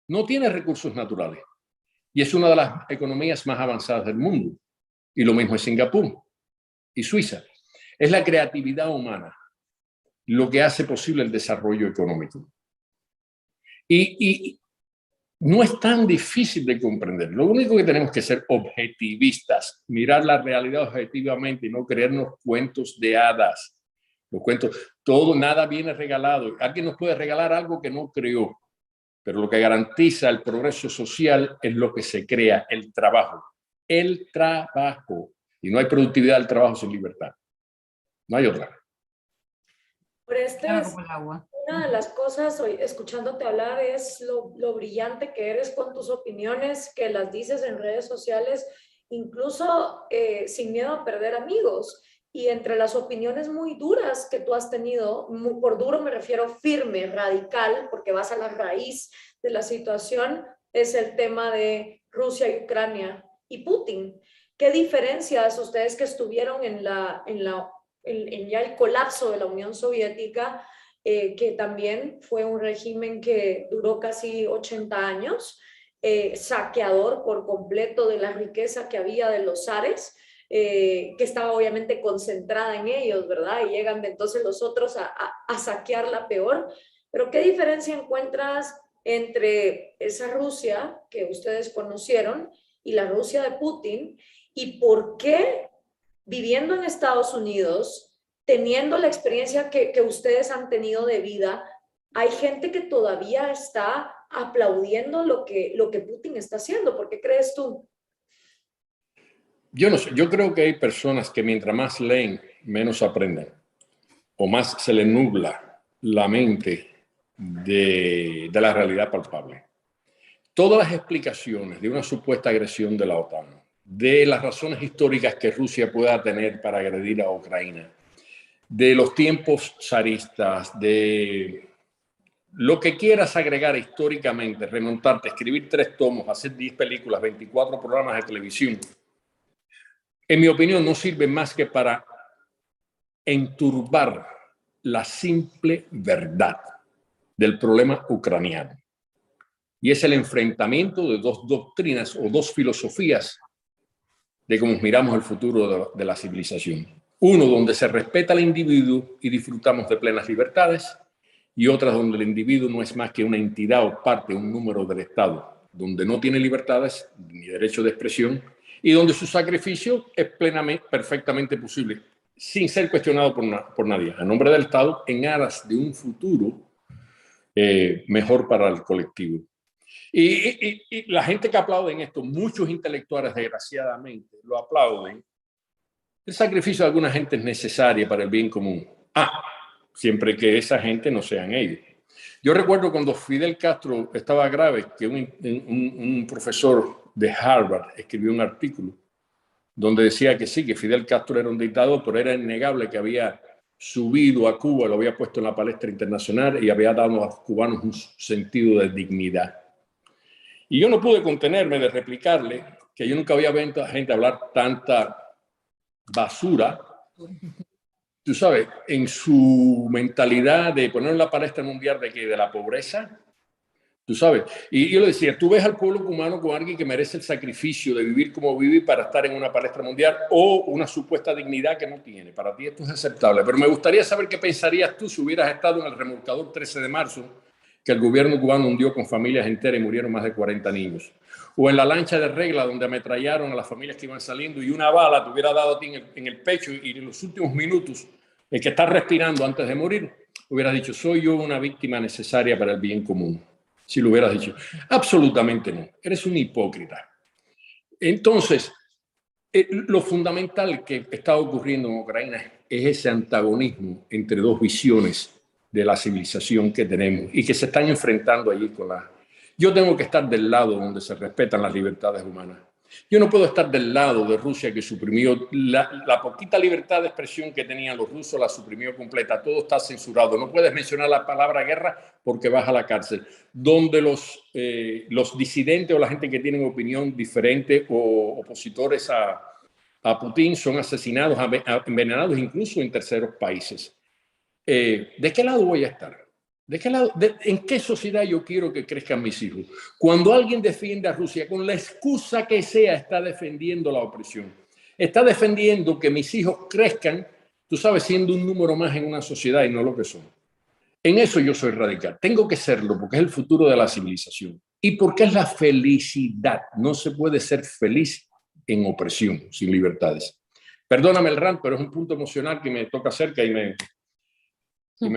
no tiene recursos naturales y es una de las economías más avanzadas del mundo. Y lo mismo es Singapur y Suiza. Es la creatividad humana lo que hace posible el desarrollo económico. Y no es tan difícil de comprender. Lo único que tenemos que ser objetivistas, mirar la realidad objetivamente y no creernos cuentos de hadas. Los cuentos, todo, nada viene regalado. Alguien nos puede regalar algo que no creó, pero lo que garantiza el progreso social es lo que se crea, el trabajo. El trabajo. Y no hay productividad del trabajo sin libertad. No hay otra. Pero este Claro, es como el agua. una de las cosas, hoy, escuchándote hablar, es lo brillante que eres con tus opiniones, que las dices en redes sociales, incluso sin miedo a perder amigos. Y entre las opiniones muy duras que tú has tenido, por duro me refiero firme, radical, porque vas a la raíz de la situación, es el tema de Rusia y Ucrania y Putin. ¿Qué diferencias ustedes que estuvieron en ya el colapso de la Unión Soviética, que también fue un régimen que duró casi 80 años, saqueador por completo de la riqueza que había de los zares, que estaba obviamente concentrada en ellos, ¿verdad? Y llegan entonces los otros a saquearla peor. Pero ¿qué diferencia encuentras entre esa Rusia que ustedes conocieron y la Rusia de Putin? ¿Y por qué, viviendo en Estados Unidos, teniendo la experiencia que ustedes han tenido de vida, hay gente que todavía está aplaudiendo lo que Putin está haciendo? ¿Por qué crees tú? Yo no sé, yo creo que hay personas que mientras más leen, menos aprenden, o más se les nubla la mente de la realidad palpable. Todas las explicaciones de una supuesta agresión de la OTAN, de las razones históricas que Rusia pueda tener para agredir a Ucrania, de los tiempos zaristas, de lo que quieras agregar históricamente, remontarte, escribir 3 tomos, hacer 10 películas, 24 programas de televisión, en mi opinión no sirve más que para enturbar la simple verdad del problema ucraniano. Y es el enfrentamiento de 2 doctrinas o 2 filosofías de cómo miramos el futuro de la civilización. Uno donde se respeta al individuo y disfrutamos de plenas libertades, y otra donde el individuo no es más que una entidad o parte, un número del Estado, donde no tiene libertades ni derecho de expresión y donde su sacrificio es perfectamente posible, sin ser cuestionado por nadie, a nombre del Estado, en aras de un futuro mejor para el colectivo. Y la gente que aplaude en esto, muchos intelectuales desgraciadamente lo aplauden. El sacrificio de alguna gente es necesario para el bien común. Siempre que esa gente no sean ellos. Yo recuerdo cuando Fidel Castro estaba grave, que un profesor de Harvard escribió un artículo donde decía que sí, que Fidel Castro era un dictador, pero era innegable que había subido a Cuba, lo había puesto en la palestra internacional y había dado a los cubanos un sentido de dignidad. Y yo no pude contenerme de replicarle que yo nunca había visto a gente hablar tanta basura, tú sabes, en su mentalidad de poner en la palestra mundial de la pobreza, tú sabes. Y yo le decía, tú ves al pueblo cubano como alguien que merece el sacrificio de vivir como vive para estar en una palestra mundial o una supuesta dignidad que no tiene. Para ti esto es aceptable. Pero me gustaría saber qué pensarías tú si hubieras estado en el remolcador 13 de marzo, que el gobierno cubano hundió con familias enteras y murieron más de 40 niños. O en la lancha de Regla, donde ametrallaron a las familias que iban saliendo y una bala te hubiera dado a ti en el pecho y en los últimos minutos, el que está respirando antes de morir, hubieras dicho, soy yo una víctima necesaria para el bien común. Si lo hubieras dicho. Absolutamente no. Eres un hipócrita. Entonces, lo fundamental que está ocurriendo en Ucrania es ese antagonismo entre dos visiones de la civilización que tenemos y que se están enfrentando allí con la... Yo tengo que estar del lado donde se respetan las libertades humanas. Yo no puedo estar del lado de Rusia, que suprimió la poquita libertad de expresión que tenían los rusos, la suprimió completa. Todo está censurado. No puedes mencionar la palabra guerra porque vas a la cárcel. Donde los disidentes o la gente que tienen opinión diferente o opositores a Putin son asesinados, envenenados incluso en terceros países. ¿De qué lado voy a estar? ¿De qué lado? ¿En qué sociedad yo quiero que crezcan mis hijos? Cuando alguien defiende a Rusia, con la excusa que sea, está defendiendo la opresión. Está defendiendo que mis hijos crezcan, tú sabes, siendo un número más en una sociedad y no lo que son. En eso yo soy radical. Tengo que serlo porque es el futuro de la civilización. Y porque es la felicidad. No se puede ser feliz en opresión, sin libertades. Perdóname el rant, pero es un punto emocional que me toca cerca y me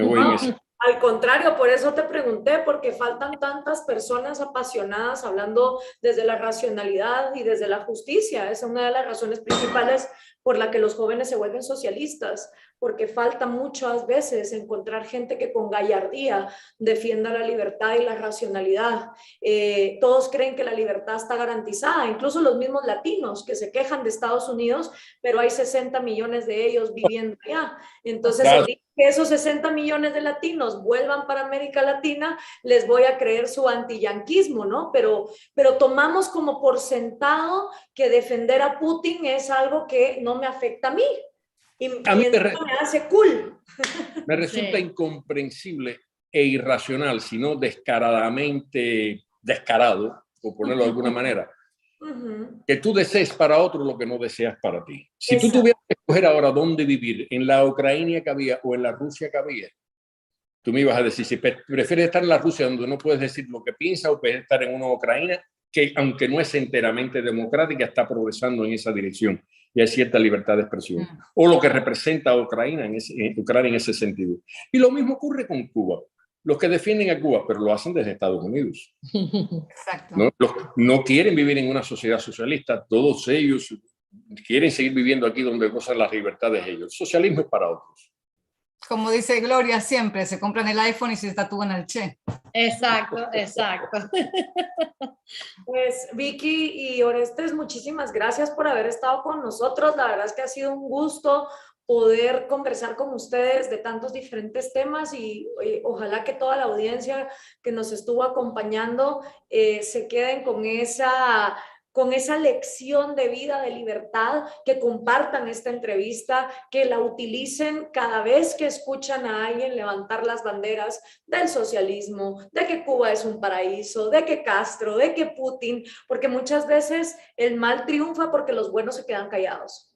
voy en ese. Al contrario, por eso te pregunté, porque faltan tantas personas apasionadas hablando desde la racionalidad y desde la justicia. Esa es una de las razones principales por la que los jóvenes se vuelven socialistas, porque falta muchas veces encontrar gente que con gallardía defienda la libertad y la racionalidad. Todos creen que la libertad está garantizada, incluso los mismos latinos que se quejan de Estados Unidos, pero hay 60 millones de ellos viviendo allá. Entonces, el día que esos 60 millones de latinos vuelvan para América Latina, les voy a creer su antiyanquismo, ¿no? Pero tomamos como por sentado que defender a Putin es algo que no me afecta a mí. Y a mí me hace cool. Me resulta incomprensible e irracional, sino descaradamente descarado, por ponerlo de alguna manera, que tú desees para otro lo que no deseas para ti. Si tú tuvieras que escoger ahora dónde vivir, en la Ucrania que había o en la Rusia que había, tú me ibas a decir, si prefieres estar en la Rusia donde no puedes decir lo que piensas o prefieres estar en una Ucrania que, aunque no es enteramente democrática, está progresando en esa dirección y hay cierta libertad de expresión. O lo que representa a Ucrania en ese sentido. Y lo mismo ocurre con Cuba. Los que defienden a Cuba, pero lo hacen desde Estados Unidos. Exacto. No quieren vivir en una sociedad socialista. Todos ellos quieren seguir viviendo aquí donde gozan las libertades ellos. El socialismo es para otros. Como dice Gloria siempre, se compran el iPhone y se tatúan el Che. Exacto, exacto. Pues Vicky y Orestes, muchísimas gracias por haber estado con nosotros. La verdad es que ha sido un gusto poder conversar con ustedes de tantos diferentes temas y ojalá que toda la audiencia que nos estuvo acompañando se queden con esa lección de vida, de libertad, que compartan esta entrevista, que la utilicen cada vez que escuchan a alguien levantar las banderas del socialismo, de que Cuba es un paraíso, de que Castro, de que Putin, porque muchas veces el mal triunfa porque los buenos se quedan callados.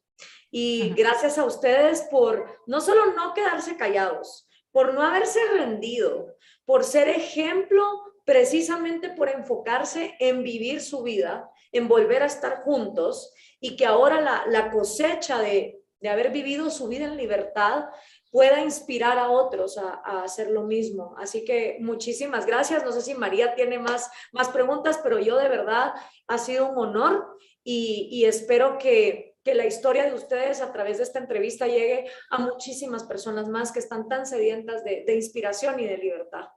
Y gracias a ustedes por no solo no quedarse callados, por no haberse rendido, por ser ejemplo precisamente por enfocarse en vivir su vida, en volver a estar juntos y que ahora la cosecha de haber vivido su vida en libertad pueda inspirar a otros a hacer lo mismo. Así que muchísimas gracias. No sé si María tiene más preguntas, pero yo de verdad ha sido un honor y espero que la historia de ustedes a través de esta entrevista llegue a muchísimas personas más que están tan sedientas de inspiración y de libertad.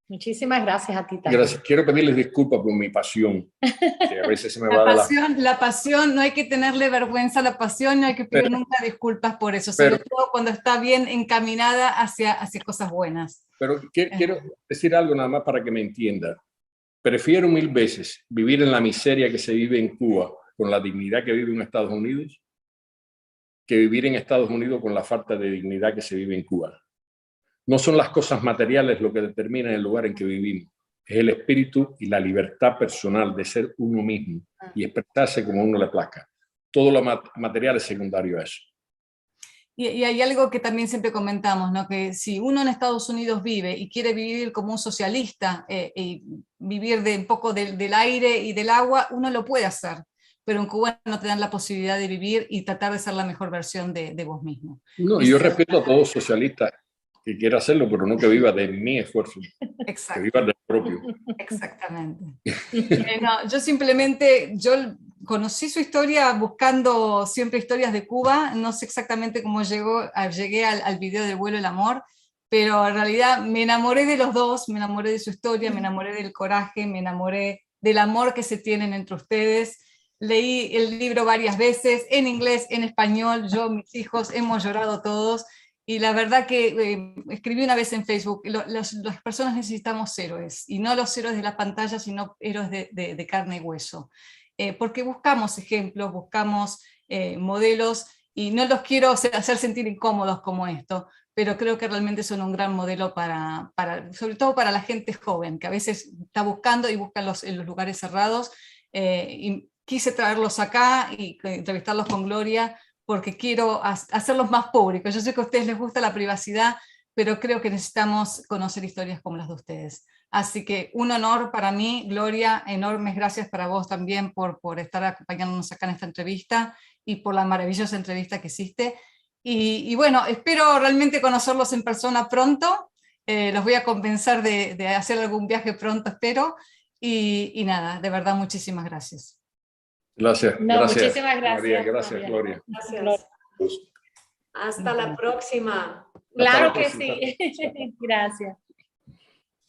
Muchísimas gracias a ti también. Gracias. Quiero pedirles disculpas por mi pasión, que a veces se me va de La pasión, no hay que tenerle vergüenza a la pasión, no hay que pedir nunca disculpas por eso, sobre todo cuando está bien encaminada hacia cosas buenas. Pero quiero decir algo nada más para que me entienda. Prefiero 1000 veces vivir en la miseria que se vive en Cuba con la dignidad que vive en Estados Unidos que vivir en Estados Unidos con la falta de dignidad que se vive en Cuba. No son las cosas materiales lo que determinan el lugar en que vivimos. Es el espíritu y la libertad personal de ser uno mismo y expresarse como a uno le plazca. Todo lo material es secundario a eso. Y hay algo que también siempre comentamos, ¿no? Que si uno en Estados Unidos vive y quiere vivir como un socialista y vivir de un poco del aire y del agua, uno lo puede hacer. Pero en Cuba no te dan la posibilidad de vivir y tratar de ser la mejor versión de vos mismo. No, y yo respeto a todos socialistas que quiera hacerlo, pero no que viva de mi esfuerzo. Exacto. Que viva del propio. Exactamente. No, yo conocí su historia buscando siempre historias de Cuba, no sé exactamente cómo llegué al video del vuelo del amor, pero en realidad me enamoré de los dos, me enamoré de su historia, me enamoré del coraje, me enamoré del amor que se tienen entre ustedes. Leí el libro varias veces, en inglés, en español, yo, mis hijos, hemos llorado todos, y la verdad que escribí una vez en Facebook, las personas necesitamos héroes, y no los héroes de la pantalla, sino héroes de carne y hueso, porque buscamos ejemplos, buscamos modelos, y no los quiero hacer sentir incómodos como esto, pero creo que realmente son un gran modelo sobre todo para la gente joven, que a veces está buscando y busca en los lugares cerrados, y quise traerlos acá y entrevistarlos con Gloria porque quiero hacerlos más públicos. Yo sé que a ustedes les gusta la privacidad, pero creo que necesitamos conocer historias como las de ustedes. Así que un honor para mí, Gloria, enormes gracias para vos también por estar acompañándonos acá en esta entrevista y por la maravillosa entrevista que hiciste. Y bueno, espero realmente conocerlos en persona pronto. Los voy a convencer de hacer algún viaje pronto, espero. Y nada, de verdad, muchísimas gracias. Gracias. No, gracias. muchísimas gracias. María, gracias, Gloria. Gracias. Hasta la próxima. Claro que sí. Gracias.